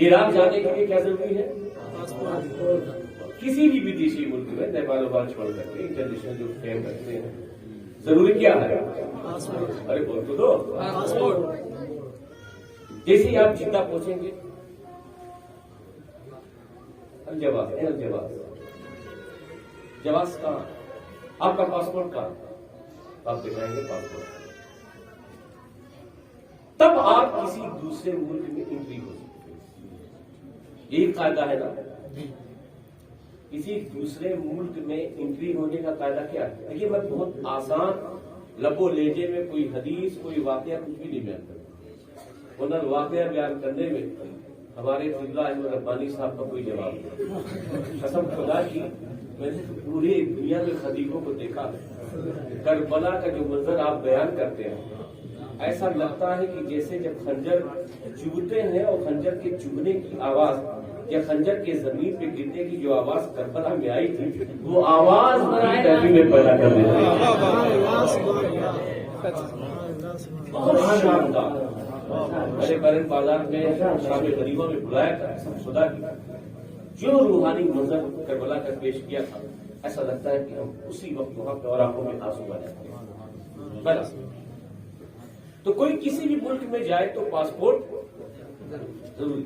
عراق جانے کے لیے کیا ضروری ہے؟ کسی بھی ودیشی ملک میں نیپال وپال چھوڑ کر کے انٹرنیشنل جو فیم رکھتے ہیں، ضروری کیا ہے؟ ارے بول تو دو۔ جیسے ہی آپ جدہ پہنچیں گے، الجواز جواز کہاں؟ آپ کا پاسپورٹ کہاں؟ آپ دکھائیں گے پاسپورٹ، تب آپ کسی دوسرے ملک میں انٹری ہو سکتے ہیں۔ یہی قاعدہ ہے نا؟ کسی دوسرے ملک میں انٹری ہونے کا قاعدہ کیا ہے؟ دیکھیے میں بہت آسان لب و لہجے میں کوئی حدیث کوئی واقعہ کچھ بھی نہیں بیان کرتا، ورنہ واقعہ بیان کرنے میں ہمارے قبلہ احمد ربانی صاحب کا کوئی جواب نہیں۔ قسم خدا کی میں نے پوری دنیا میں خدیجوں کو دیکھا، کربلا کا جو منظر آپ بیان کرتے ہیں ایسا لگتا ہے کہ جیسے جب خنجر چبھتے ہیں اور خنجر کے چبھنے کی آواز یا خنجر کے زمین پہ گرنے کی جو آواز کربلا میں آئی تھی وہ آواز نبی میں پیدا کر دیتی بہت شاندار. میرے پیرنٹ بازار میں شام غریبہ میں بلایا تھا خدا کی جو روحانی منظر کربلا کا پیش کیا تھا ایسا لگتا ہے کہ ہم اسی وقت وہاں پہ اور آنکھوں میں آنسو آ جاتے ہیں. بس تو کوئی کسی بھی ملک میں جائے تو پاسپورٹ ضروری.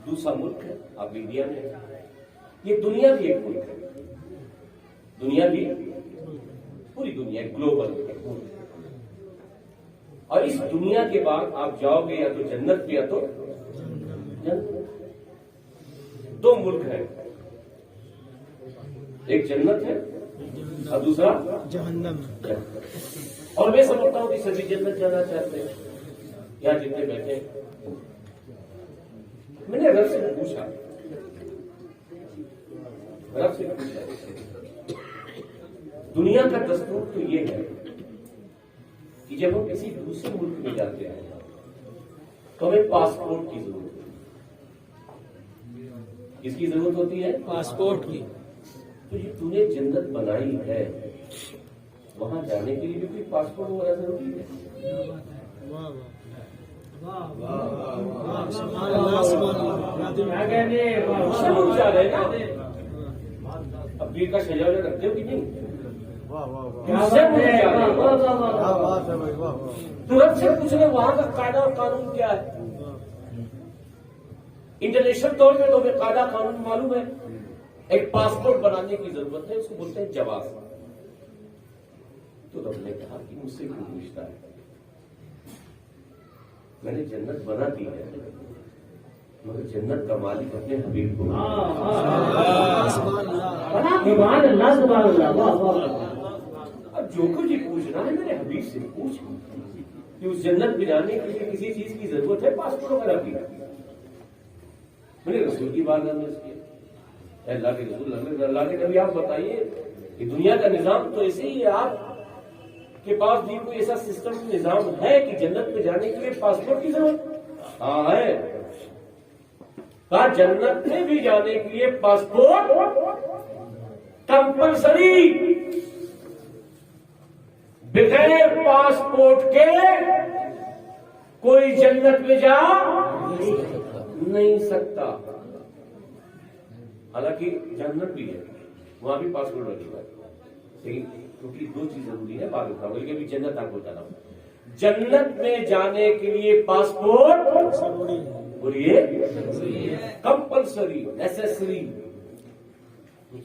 دوسرا ملک ہے آپ انڈیا میں, یہ دنیا بھی ایک ملک ہے, دنیا بھی پوری دنیا گلوبل ہے. اور اس دنیا کے بعد آپ جاؤ گے یا تو جنت پہ یا تو جنت. دو ملک ہیں, ایک جنت ہے اور دوسرا جہنم. اور میں سمجھتا ہوں کہ سبھی جنت جانا چاہتے ہیں یہاں جتنے بیٹھے ہیں. میں نے رب سے پوچھا دنیا کا دستور تو یہ ہے کہ جب ہم کسی دوسرے ملک میں جاتے ہیں تو ہمیں پاسپورٹ کی ضرورت ہے. کس کی ضرورت ہوتی ہے؟ پاسپورٹ کی. تو یہ تو نے جنت بنائی ہے وہاں جانے کے لیے بھی کوئی پاسپورٹ وغیرہ ضروری ہے. جا رہے نا اب بیر کا شجا وجہ رکھتے ہو کہ نہیں؟ تو رب سے پوچھنے وہاں کا قاعدہ اور قانون کیا ہے. انٹرنیشنل طور پہ تو ہمیں قاعدہ قانون معلوم ہے. ایک پاسپورٹ بنانے کی ضرورت ہے, اس کو بولتے ہیں جواز. تو رب نے کہا کہ مجھ سے کیوں پوچھتا ہے, میں نے جنت بنا دی ہے مگر جنت کا مالک اپنے حبیب کو. اب جو کچھ ہی پوچھنا ہے میرے حبیب سے پوچھ کہ اس جنت میں جانے کے لیے کسی چیز کی ضرورت ہے پاسپورٹ وغیرہ کی. میں نے رسول کی بات کرنا اس کی اللہ کے رسول اللہ کے نبی آپ بتائیے کہ دنیا کا نظام تو ایسے ہی ہے. آپ کے پاس بھی کوئی ایسا سسٹم نظام ہے کہ جنت میں جانے کے لیے پاسپورٹ کی ضرورت؟ ہاں ہے. کہا جنت میں بھی جانے کے لیے پاسپورٹ کمپلسری. بغیر پاسپورٹ کے کوئی جنت میں جا نہیں سکتا. حالانکہ جنت بھی ہے وہاں بھی پاسپورٹ لگے گا لیکن کیونکہ دو چیز ضروری ہے بعد میں بولے کہ ابھی جنت آپ کو بتانا ہوں. جنت میں جانے کے لیے پاسپورٹ بولیے کمپلسری نیسیسری.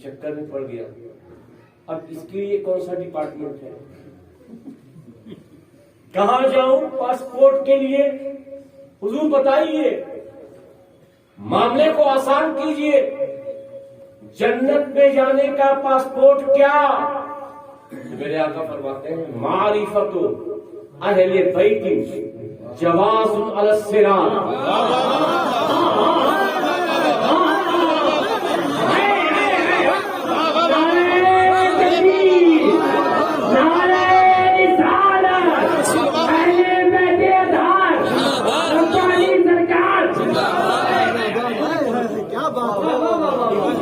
چکر میں پڑ گیا. اب اس کے لیے کون سا ڈپارٹمنٹ ہے, کہاں جاؤں پاسپورٹ کے لیے؟ حضور بتائیے, معاملے کو آسان کیجئے. جنت میں جانے کا پاسپورٹ کیا؟ میرے آقا فرماتے ہیں معرفت اہل بیت جواز علی الصراط.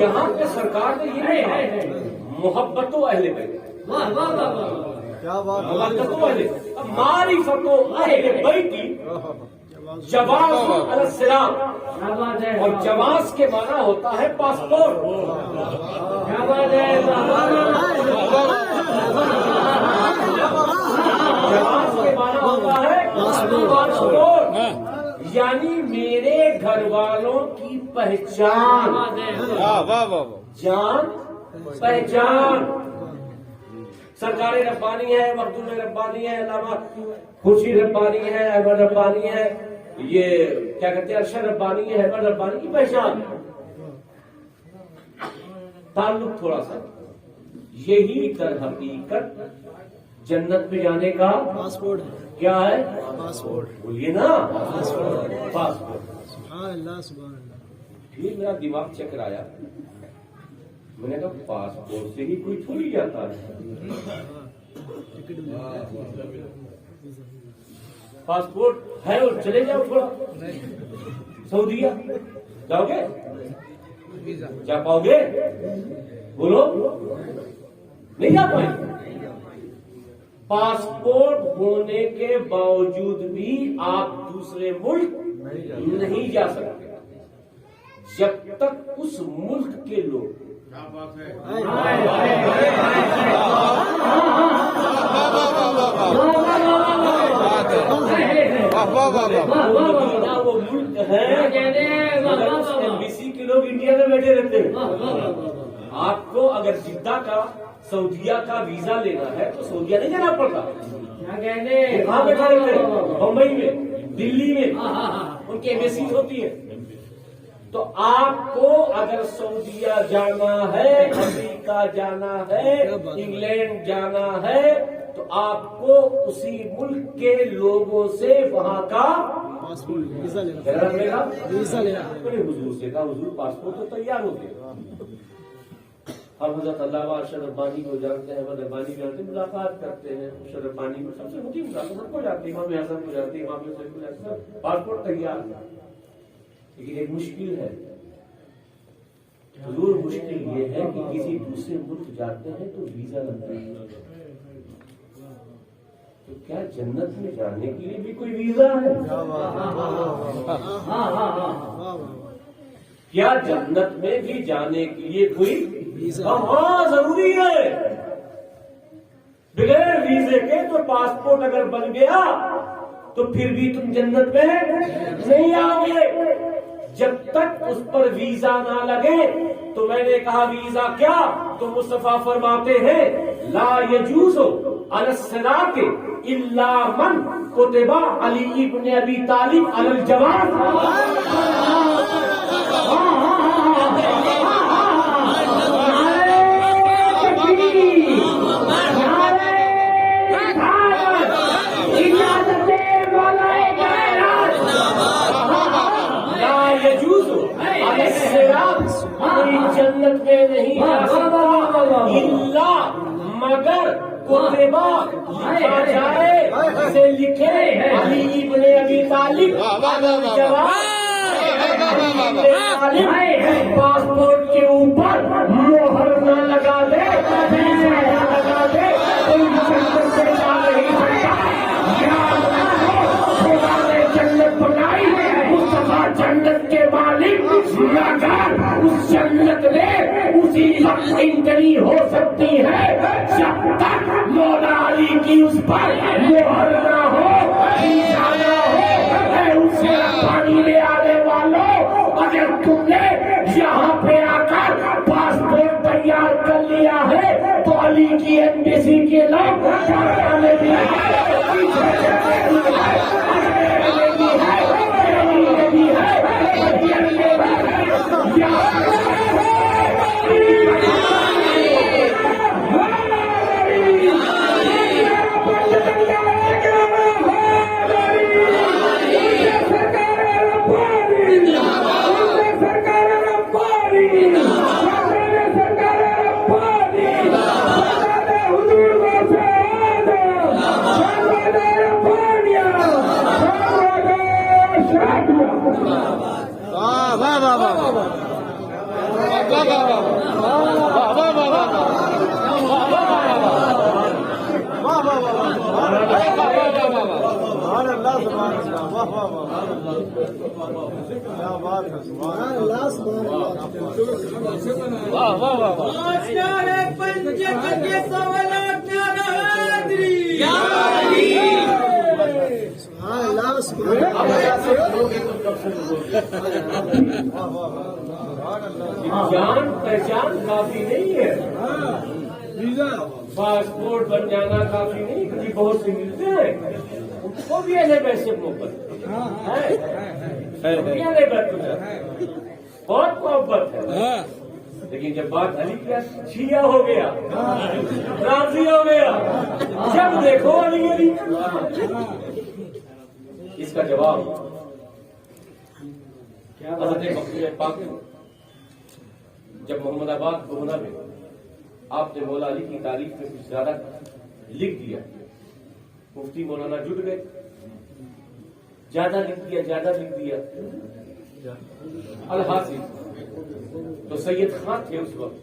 یہاں پہ سرکار نے یہ ہے محبت و اہل بیت. محبت و اہل معرفت و اہل بیت جواز علی الصراط. اور جواز کے معنی ہوتا ہے پاسپورٹ. جواز کے معنی ہوتا ہے پاسپورٹ یعنی میرے گھر والوں کی پہچان, جان پہچان. سرکار ربانی ہے, مخدوم ربانی ہے, علامہ خورشید ربانی ہے, احمد ربانی ہے, یہ کیا کہتے ہیں ارشد ربانی ہے, احمد ربانی کی پہچان. تعلق تھوڑا سا یہی در حقیقت جنت میں جانے کا پاسپورٹ کیا ہے؟ پاسپورٹ. بولیے نا پاسپورٹ. سبحان اللہ سبحان اللہ. پھر میرا دماغ چکر آیا, میں نے کہا پاسپورٹ سے ہی کوئی تھوڑی جاتا ہے. پاسپورٹ ہے اور چلے جاؤ تھوڑا سعودیہ جاؤ گے؟ جا پاؤ گے؟ بولو نہیں جا پائیں گے۔ پاسپورٹ ہونے کے باوجود بھی آپ دوسرے ملک نہیں جا سکتے جب تک اس ملک کے لوگ وہ ملک ہے ایمبیسی کے لوگ انڈیا میں بیٹھے رہتے ہیں۔ آپ کو اگر جدہ کا سعودیہ کا ویزا لینا ہے تو سعودیہ نہیں جانا پڑتا، کہاں بیٹھا رہتے ہیں؟ بمبئی میں، دلی میں ان کی ایمبیسیز ہوتی ہیں۔ تو آپ کو اگر سعودیہ جانا ہے، امریکہ جانا ہے، انگلینڈ جانا ہے تو آپ کو اسی ملک کے لوگوں سے وہاں کا ویزا لینا۔ حضور سے کہا حضور پاسپورٹ تو تیار ہو گیا۔ ہم حضرت علامہ ارشد ربانی کو جانتے ہیں، احمد ربانی کو جانتے ہیں، ملاقات کرتے ہیں ارشد ربانی کو، سب سے ہوتی ملاقات، سب کو جانتے ہیں، امام اعظم کو جانتے ہیں، امام حسین کو جانتے ہیں، پاسپورٹ تیار ہے۔ لیکن ایک مشکل ہے ضرور، مشکل یہ ہے کہ کسی دوسرے ملک جاتے ہیں تو ویزا لگتا ہے۔ تو کیا جنت میں جانے کے لیے بھی کوئی ویزا ہے؟ کیا جنت میں بھی جانے کے لیے کوئی ویزا؟ ہاں ضروری ہے۔ بغیر ویزے کے تو پاسپورٹ اگر بن گیا تو پھر بھی تم جنت میں نہیں آؤ گے جب تک اس پر ویزا نہ لگے۔ تو میں نے کہا ویزا کیا؟ تو مصطفیٰ فرماتے ہیں لا یجوز علی الصراط الا من کتب علی ابن ابی طالب علی الجواز۔ جنت میں نہیں جا سکتا الا مگر کتبہ لکھا جائے، اسے لکھے علی ابن ابی طالب پاسپورٹ کے اوپر مہر نہ لگا دے، لگا دے، کوئی جنت سے جا نہیں سکتا۔ خدا نے جنت بنائی، مصطفیٰ جنت کے مالک، مگر اس جنت میں اسی وقت انٹری ہو سکتی ہے جب تک مولا علی کی اس پر مہر نہ ہو، ویزا نہ ہو۔ اس سے پانی لے آنے والوں، اگر تم نے یہاں پہ آ کر پاسپورٹ تیار کر لیا ہے تو علی کی ایمبیسی کے لوگ جانے بھی جان پہچان کافی نہیں ہے، پاسپورٹ بن جانا کافی نہیں، کیونکہ بہت سے ملتے ہیں ان کو بھی ایسے پیسے محبت بہت محبت ہے، لیکن جب بات علی کا شیعہ ہو گیا، راضی ہو گیا، جب دیکھو علی علی۔ اس کا جواب حضرت مقبول پاک جب محمد آباد گوہنا میں آپ نے مولا علی کی تعریف میں کچھ زیادہ لکھ دیا، مفتی مولانا جٹ گئے، زیادہ لکھ دیا الحاصل تو سید خان تھے اس وقت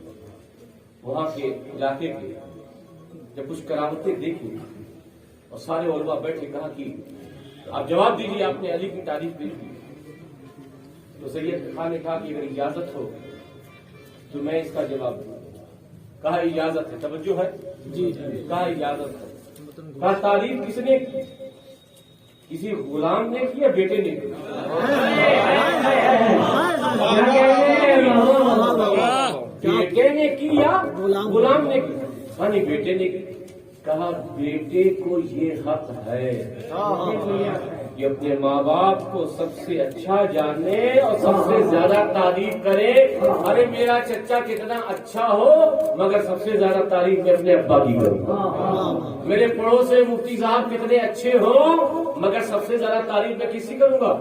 وہاں کے علاقے کے، جب کچھ کرامتیں دیکھی اور سارے علماء بیٹھے، کہا کہ آپ جواب دیجیے، آپ نے علی کی تعریف پیش کی. تو سید خان نے کہا کہ اگر اجازت ہو تو میں اس کا جواب دوں. کہا اجازت ہے، توجہ ہے جی. کہا اجازت ہے. کہا تعریف کس نے کی؟ کسی غلام نے کی یا بیٹے نے کی؟ بیٹے نے کی یا غلام نے کی؟ ہاں نہیں، بیٹے نے کی. کہا بیٹے کو یہ حق ہے کہ اپنے ماں باپ کو سب سے اچھا جانے اور سب سے زیادہ تعریف کرے. ارے میرا چچا کتنا اچھا ہو مگر سب سے زیادہ تعریف میں اپنے ابا کی کروں. میرے پڑوس سے مفتی صاحب کتنے اچھے ہوں مگر سب سے زیادہ تعریف میں کس کی کروں گا؟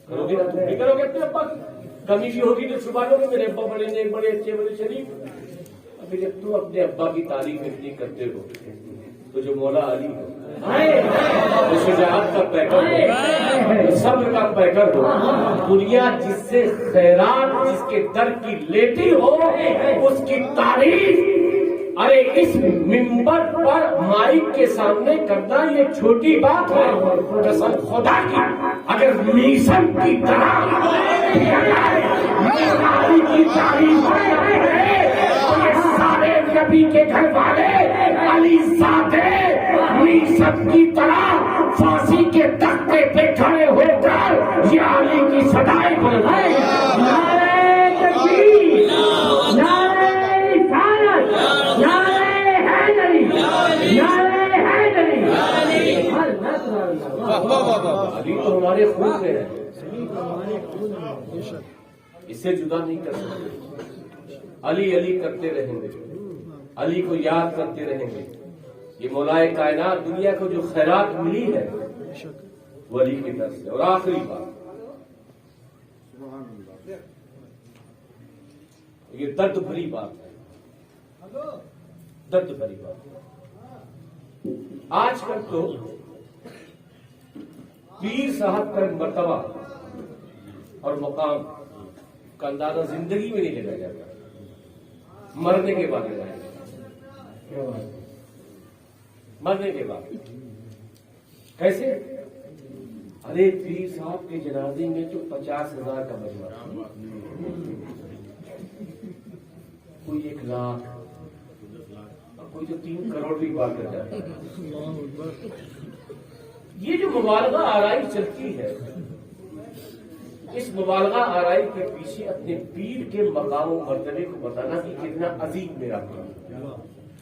کرو گے اپنے ابا کی. کمی بھی ہوگی تو چھپا لو گے، میرے ابا بڑے نیک، بڑے اچھے، بڑے شریف. ابھی جب تم اپنے ابا کی تعریف اتنی کرتے ہو تو جو مولا علی ہو، وہ شجاعت کا پیکر ہو، صبر کا پیکر ہو، دنیا جس سے خیرات، جس کے در کی لیٹی ہو، اس کی تعریف ارے اس منبر پر مائک کے سامنے کرنا یہ چھوٹی بات ہے. قسم خدا کی اگر میسم کی طرح کی تعریف سارے نبی کے گھر والے علی زادے میسم کی طرح پھانسی کے تختے پہ کھڑے ہو کر یہ علی کی صدائیں بلائیں. نعرہ تکبیر، نعرہ رسالت، نعرہ حیدری، نعرہ حیدری. علی تو ہمارے خون میں ہے، اس سے جدا نہیں کر سکتے. علی علی کرتے رہیں گے، علی کو یاد کرتے رہیں گے. یہ مولائے کائنات دنیا کو جو خیرات ملی ہے وہ علی کی طرف سے. اور آخری بات، یہ درد بھری بات ہے، درد بھری بات. آج کل تو پیر صاحب کا مرتبہ اور مقام کا اندازہ زندگی میں نہیں لگایا جاتا، مرنے کے بعد لگایا جاتا. مرنے کے بعد کیسے؟ ارے پیر صاحب کے جنازے میں تو 50,000 کا مجمع، کوئی 1 لاکھ اور کوئی تو 3 کروڑ بھی بات کر جاتا ہے. یہ جو مبالغہ آرائی چلتی ہے، اس مبالغہ آرائی کے پیچھے اپنے پیر کے مقام و مرتبے کو بتانا کہ کتنا عظیم میرا پیر،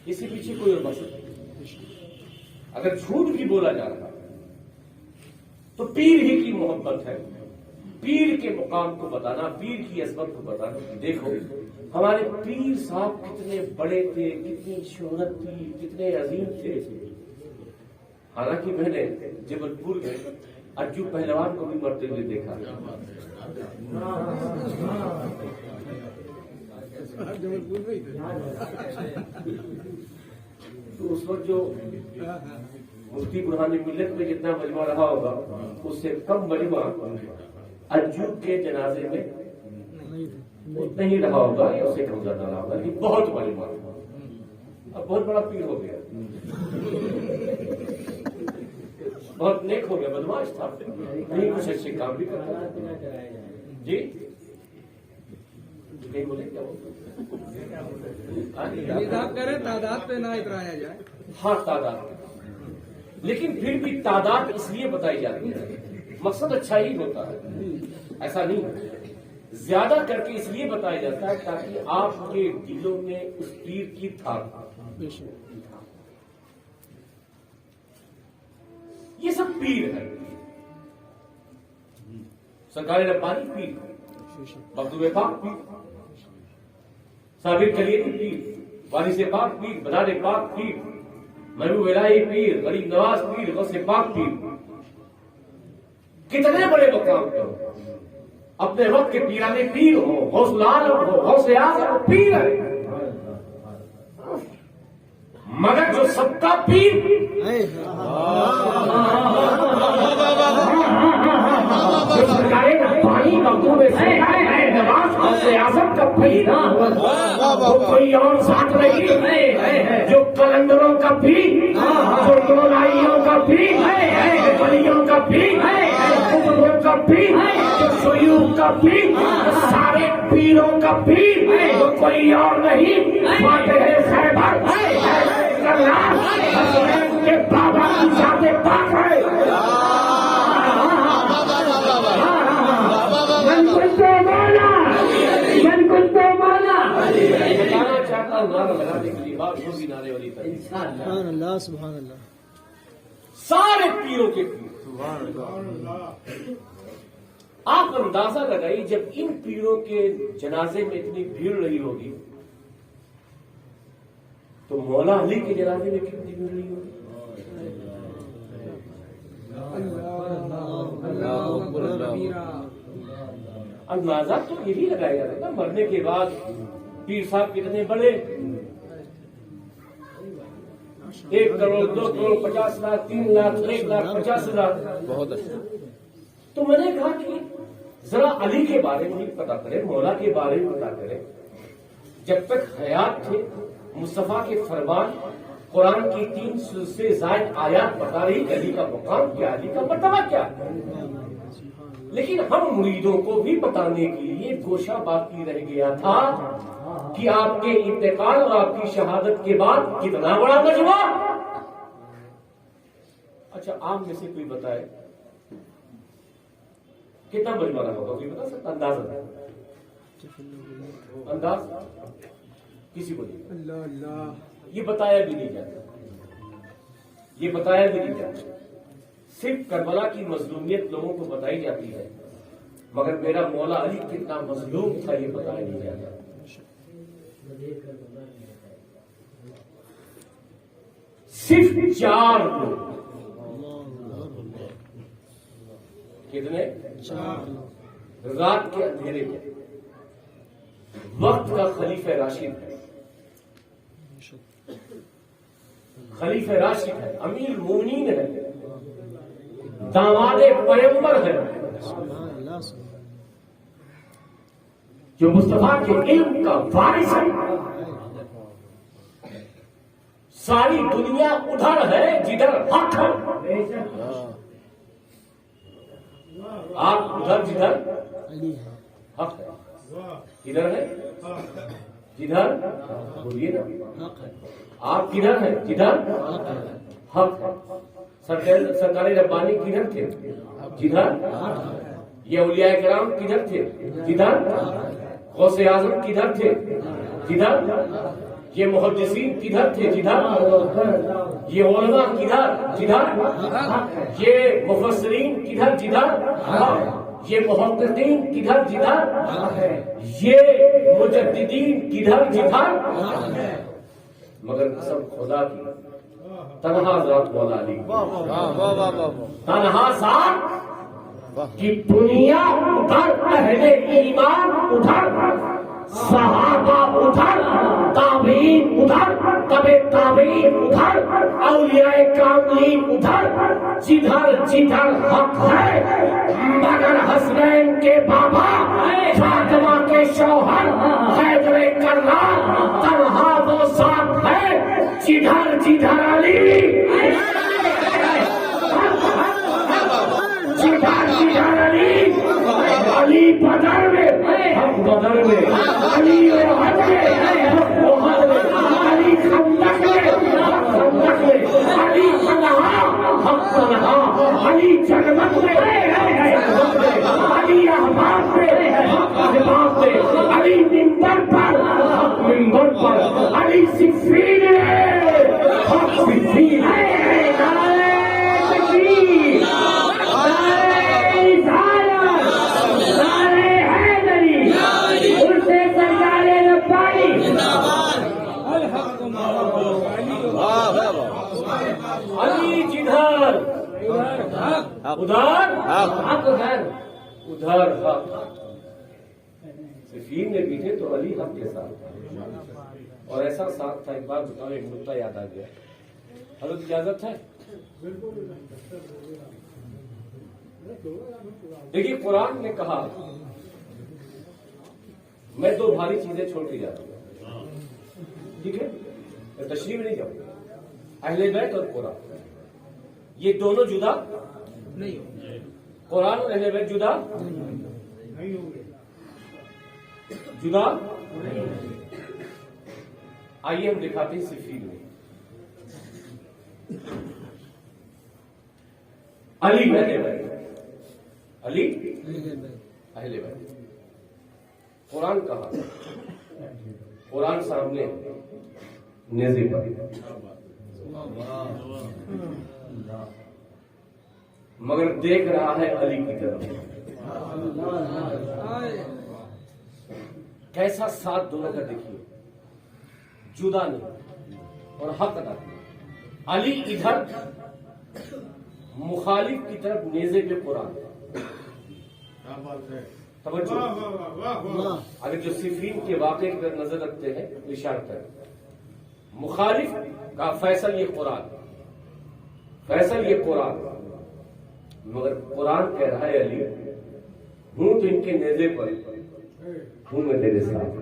اس کے پیچھے کوئی اور مقصد نہیں. اگر جھوٹ بھی بولا جا رہا تو پیر ہی کی محبت ہے، پیر کے مقام کو بتانا، پیر کی عظمت کو بتانا. دیکھو ہمارے پیر صاحب کتنے بڑے تھے، کتنی شہرت تھی، کتنے عظیم تھے. حالانکہ میں نے جبل پور میں ارجو پہلوان کو بھی مرتے ہوئے دیکھا. تو اس وقت جو مفتی برہان ملت میں جتنا مجمع رہا ہوگا اس سے کم مجمع ارجو کے جنازے میں اتنا ہی رہا ہوگا یا اس سے کم زیادہ رہا ہوگا. یہ بہت مجمع، اب بہت بڑا پیر ہو گیا، بہت نیک ہو گیا، بدماش تھا، نہیں کچھ اچھے کام بھی کرتا تھا. جی بولے کیا کرے تعداد پہ نہ اترایا جائے. ہاں تعداد، لیکن پھر بھی تعداد اس لیے بتائی جاتی ہے، مقصد اچھا ہی ہوتا ہے، ایسا نہیں ہے. زیادہ کر کے اس لیے بتایا جاتا ہے تاکہ آپ کے دلوں میں اس پیر کی تھاک. یہ سب پیر ہے. سرکار ربانی پیر، مخدوم پاک پیر، صابر کلیمی پیر، وارث پاک پیر، بدار پاک پیر، محبوب الہی پیر، غریب نواز پیر، غوث پاک پیر. کتنے بڑے مقام پر اپنے وقت کے پیرانے پیر ہو، غوث العالم ہو، غوث اعظم ہو، پیر ہے. مگر جو سب کا پیر پانی کا کنویں سے نواز غوث اعظم کا پیر وہ کوئی اور ساتھ نہیں، جو کلندروں کا پیر، جو گولائیوں کا پیر، ولیوں کا پیر، قطبوں کا پیر، جو شیوخ کا پیر، سارے پیروں کا پیر وہ کوئی اور نہیں، فاتح خیبر کے بابا کی ذات پاک ہے۔ بتانا چاہتا ہوں نعرہ لگانے کے لیے بات وہ بھی نعرے والی طرح سبحان اللہ سبحان اللہ۔ سارے پیروں کے پیر۔ آپ اندازہ لگائیے جب ان پیروں کے جنازے میں اتنی بھیڑ رہی ہوگی تو مولا علی کے جنازے میں کتنی بھیڑ رہی ہوگی؟ اندازہ تو یہی لگایا جاتا تھا مرنے کے بعد پیر صاحب کتنے بڑے، 1 کروڑ 2 کروڑ 50 لاکھ 3 لاکھ 1 لاکھ 50 لاکھ۔ بہت اچھا۔ تو میں نے کہا کہ ذرا علی کے بارے میں پتا کریں، مولا کے بارے میں پتا کریں۔ جب تک حیات تھے مصطفیٰ کے فرمان قرآن کی 300 سے زائد آیات بتا رہی کہ علی کا مقام کیا، علی کا مرتبہ کیا، لیکن ہم مریدوں کو بھی بتانے کے لیے گوشہ باقی رہ گیا تھا کہ آپ کے انتقال اور آپ کی شہادت کے بعد کتنا بڑا مجمع۔ اچھا آپ میں سے کوئی بتائے کتنا مجمع رہا ہوگا، کوئی بتا سکتا؟ انداز کسی کو نہیں، اللہ اللہ، یہ بتایا بھی نہیں جاتا، یہ بتایا بھی نہیں جاتا۔ صرف کربلا کی مظلومیت لوگوں کو بتائی جاتی ہے، مگر میرا مولا علی کتنا مظلوم تھا یہ بتایا نہیں جاتا۔ صرف 4 لوگ، کتنے؟ 4 رات کے اندھیرے میں وقت کا خلیفہ راشد ہے، خلیفہ راشد ہے، امیر المومنین ہے، داماد پیغمبر ہے، جو مصطفیٰ کے علم کا وارث ہے۔ ساری دنیا ادھر ہے جدھر حق ہے، آپ ادھر جدھر حق ہے، ادھر ہے جدھر، بولیے نا، آپ کدھر ہیں؟ جدھر حق ہے۔ سرکار ربانی کدھر تھے؟ جدھر۔ یہ اولیاء کرام کدھر تھے؟ جدھر۔ غوث اعظم کدھر تھے؟ جدھر۔ یہ محدثین کدھر تھے؟ جدھر۔ یہ علماء کدھر؟ جدھر۔ یہ مفسرین کدھر؟ جدھر۔ یہ محققین کدھر؟ جدھر۔ یہ مجددین کدھر؟ جدھر۔ مگر قسم خدا کی تنہا ذات مولا علی، تنہا ذات کی دنیا ادھر، اہل ایمان ادھر، صحابہ ادھر، تابعین ادھر، تبع تابعین ادھر، اولیاء کاملین ادھر، جدھر جدھر حق ہے، مگر حسنین کے بابا فاطمہ کے شوہر حیدر کرار تنہا وہ ذات ہے جدھر جدھر علی، جدھر جدھر علی، علی بدر میں حق بدر میں، علی احد میں حق احد میں، علی خندق میں حق خندق میں، علی تنہا حق تنہا، علی جنت میں علی احباب میں حق احباب میں، علی منبر پر حق منبر پر، علی صفین میں حق صفین میں۔ علی جدھر ادھر حق ہے، ادھر حق۔ صفین میں بیٹھے تو علی حق کے ساتھ، اور ایسا ساتھ تھا. ایک بات بتاؤ, ایک نقطہ یاد آ گیا. حضرت اجازت ہے؟ دیکھیے قرآن نے کہا میں دو بھاری چیزیں چھوڑ کے جاتا ہوں. ٹھیک ہے, میں تشریح میں نہیں جاؤں گا. اہل بیت اور قرآن یہ دونوں جدا نہیں. قرآن اور اہل بیت جدا جدا. آئیے ہم دکھاتے ہیں صفین میں. علی اہل بیت, علی اہل بیت. قرآن کہا, قرآن سامنے نیزے پر, مگر دیکھ رہا ہے علی کی طرف. کیسا ساتھ دونوں کا دیکھیے, جدا نہیں اور حق ادا. علی ادھر مخالف کی طرف نیزے پہ قرآن. توجہ, اگر جو صفین کے واقعے کی طرف نظر رکھتے ہیں تو اشارہ ہے مخالف کا فیصل یہ قرآن, فیصل یہ قرآن. مگر قرآن کہہ رہا ہے علی ہوں تو ان کے نیزے پر ہوں میں تیرے ساتھ.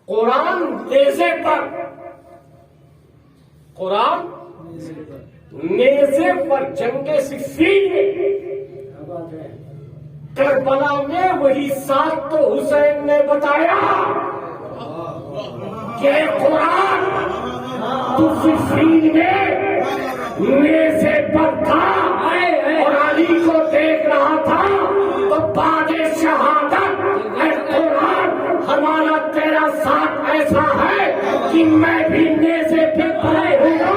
قرآن نیزے پر, قرآن نیزے پر جنگ صفین میں, کربلا میں وہی ساتھ تو حسین نے بتایا کہ قرآن تو صفین میں نیزے پر تھا اور علی کو دیکھ رہا تھا. تو بعد شہادت اے قرآن ہمارا تیرا ساتھ ایسا ہے کہ میں بھی نیزے پہ کھڑے ہوں گا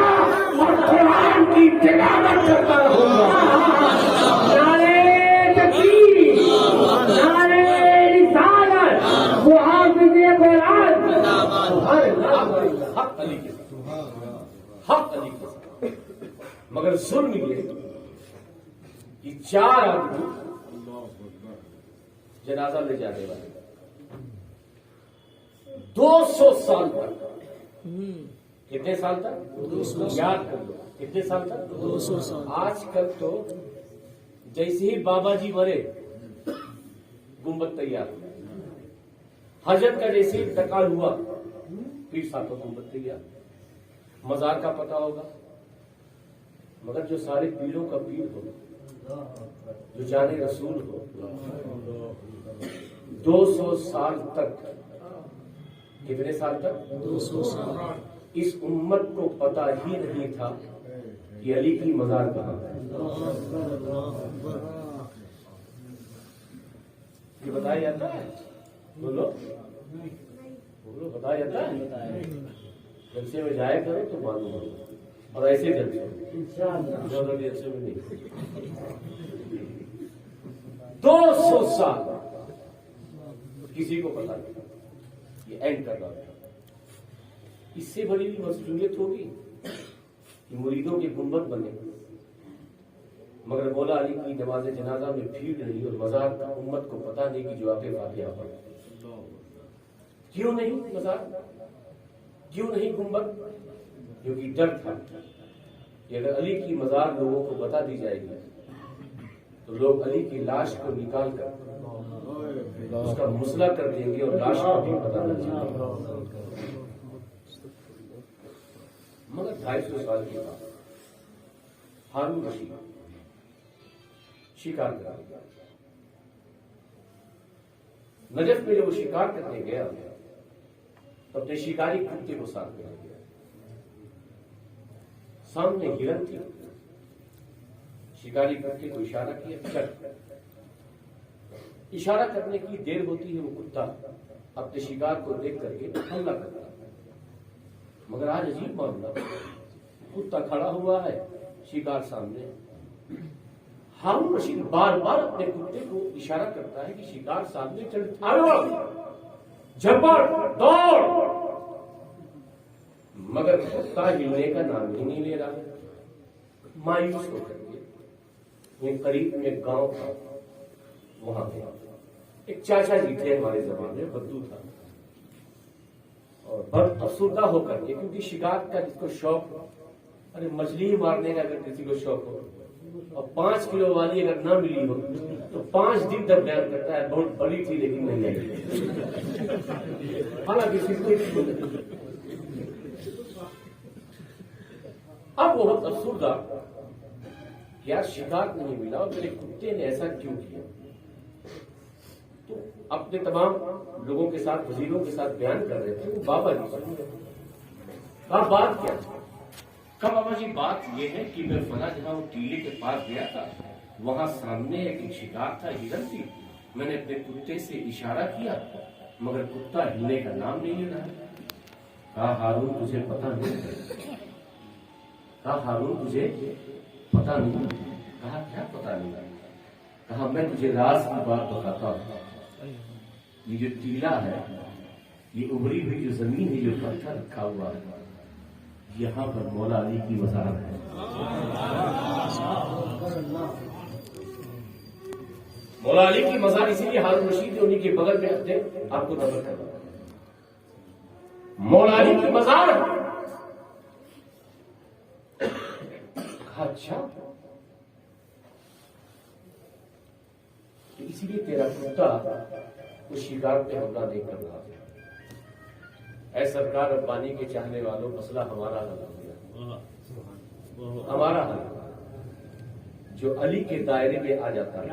اور قرآن کی تلاوت کرتا رہوں گا. نعرے تکبیر, نعرے رسالت, محافظ قرآن. حق علی کے ساتھ, حق علی کے ساتھ. مگر ظلم یہ کہ 4 آدمی جنازہ لے جانے والے 200 سال تک. کتنے سال تک یاد کر لو, کتنے سال تک؟ 200 سال. آج کل تو جیسے ہی بابا جی مرے گنبد تیار, حجت کا جیسے ہی انتقال ہوا پیر صاحب کا گنبد تیار. مزار کا پتہ ہوگا, مگر جو سارے پیروں کا پیر ہو, جو جانے رسول ہو, 200 سال تک. کتنے سال تک؟ 200 سال. اس امت کو پتا ہی نہیں تھا کہ علی کی مزار کہاں ہے. یہ بتایا جاتا ہے, بولو بولو, بتایا جاتا ہے. جلسے میں جایا کرو تو معلوم ہوگا, اور ایسے جلسے میں نہیں. 200 سال کسی کو پتا نہیں, یہ اینڈ کر رہا تھا. اس سے بڑی بھی مسئولیت ہوگی کہ مریدوں کے گنبد بنے, مگر مولا علی کی نماز جنازہ میں بھیڑ نہیں اور مزار کا امت کو پتا نہیں کہ جو آپ فاتحہ پڑھ. کیوں نہیں مزار, کیوں نہیں گنبد؟ کیونکہ ڈر تھا کہ اگر علی کی مزار لوگوں کو بتا دی جائے گی تو لوگ علی کی لاش کو نکال کر اس کا مسئلہ کر دیں گے اور لاش کو بھی پتا نہ چلے گا. مگر 250 سال کے بعد ہارون رشید شکار کرا گیا. نجف میں جب وہ شکار کرنے گیا تو اپنے شکاری کتے کو ساتھ لے گیا. سامنے ہرن تھی, شکاری کتے کو اشارہ کیا, چل. اشارہ کرنے کی دیر ہوتی ہے, وہ کتا اپنے شکار کو دیکھ کر کے حملہ کرتا ہے. مگر آج عجیب معاملہ, کتا کھڑا ہوا ہے, شکار سامنے. ہارون رشید بار بار اپنے کتے کو اشارہ کرتا ہے کہ شکار سامنے چل, جھپڑ دوڑ, مگر کتا ہلنے کا نام ہی نہیں لے رہا. مایوس ہو کر کے قریب میں گاؤں تھا, وہاں گیا. ایک چاچا جی تھے ہمارے زمانے میں، بدو تھا، اور بہت افسردہ ہو کر کے، کیونکہ شکار کا جس کو شوق ہو، ارے مچھلی مارنے کا اگر کسی کو شوق ہو اور 5 کلو والی اگر نہ ملی ہو تو 5 دن تک بیان کرتا ہے بہت بڑی تھی لیکن نہیں آئی۔ حالانکہ اب بہت افسردہ، یار شکار نہیں ملا اور میرے کتے نے ایسا کیوں کیا؟ تو اپنے تمام لوگوں کے ساتھ، وزیروں کے ساتھ بیان کر رہے تھے، وہ بابا جی کہا بات کیا؟ کہا بابا جی بات یہ ہے کہ میں فلاں جہاں وہ ٹیلے کے پاس گیا تھا، وہاں سامنے ایک شکار تھا، ہرن تھی، میں نے اپنے کتے سے اشارہ کیا مگر کتا ہلنے کا نام نہیں لے رہا۔ کہا ہارون تجھے پتا نہیں؟ کہا ہارون تجھے پتا نہیں؟ کہا کیا پتا نہیں؟ کہا میں تجھے راز کی بات بتاتا ہوں، یہ جو ٹیلا ہے، یہ ابری ہوئی جو زمین ہے، جو پتھر رکھا ہوا ہے، یہاں پر مولا علی کی مزار ہے۔ مولا علی کی مزار اسی لیے ہارون رشید انہیں کے بغل میں تھے، آپ کو نظر کرنا، مولا علی کی مزار۔ اچھا اسی لیے تیرا کتا اس شکار پہ حملہ نہیں کر رہا۔ اے سرکار ربانی کے چاہنے والوں، مسئلہ ہمارا حل ہو گیا، ہمارا حل جو علی کے دائرے میں آ جاتا ہے۔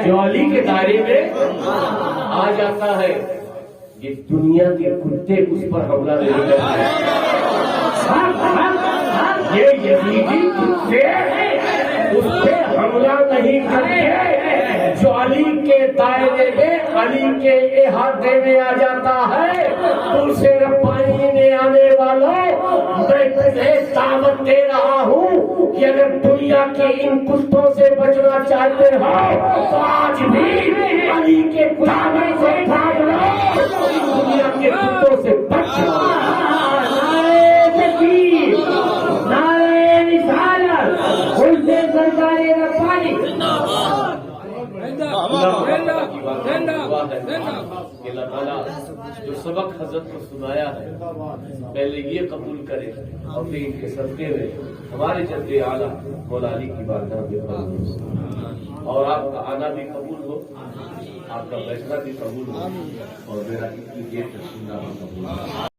جو علی کے دائرے میں آ جاتا ہے، یہ دنیا کے کتے اس پر حملہ نہیں کرتے، یہ یزیدی کتے اس پہ حملہ نہیں کرتے۔ جو علی کے دائرے میں، علی کے احاطے میں آ جاتا ہے، تم سے ربانی میں آنے والوں، میں تمہیں دعوت دے رہا ہوں کہ اگر دنیا کے ان کتوں سے بچنا چاہتے ہو تو آج بھی علی کے دامن سے تھام لو، دنیا کے کتوں سے بچ جاؤ۔ نعرہ تکبیر، نعرہ رسالت، بولتے سرکار ربانی۔ اللہ تعالیٰ جو سبق حضرت کو سنایا ہے پہلے یہ قبول کرے اور پھر ان کے صدقے میں ہمارے جد اعلیٰ مولا علی کی بارگاہ میں قبول ہو، اور آپ کا آنا بھی قبول ہو، آپ کا بیٹھنا بھی قبول ہو، اور میرا اتنی دیر تک سننا بھی قبول ہو۔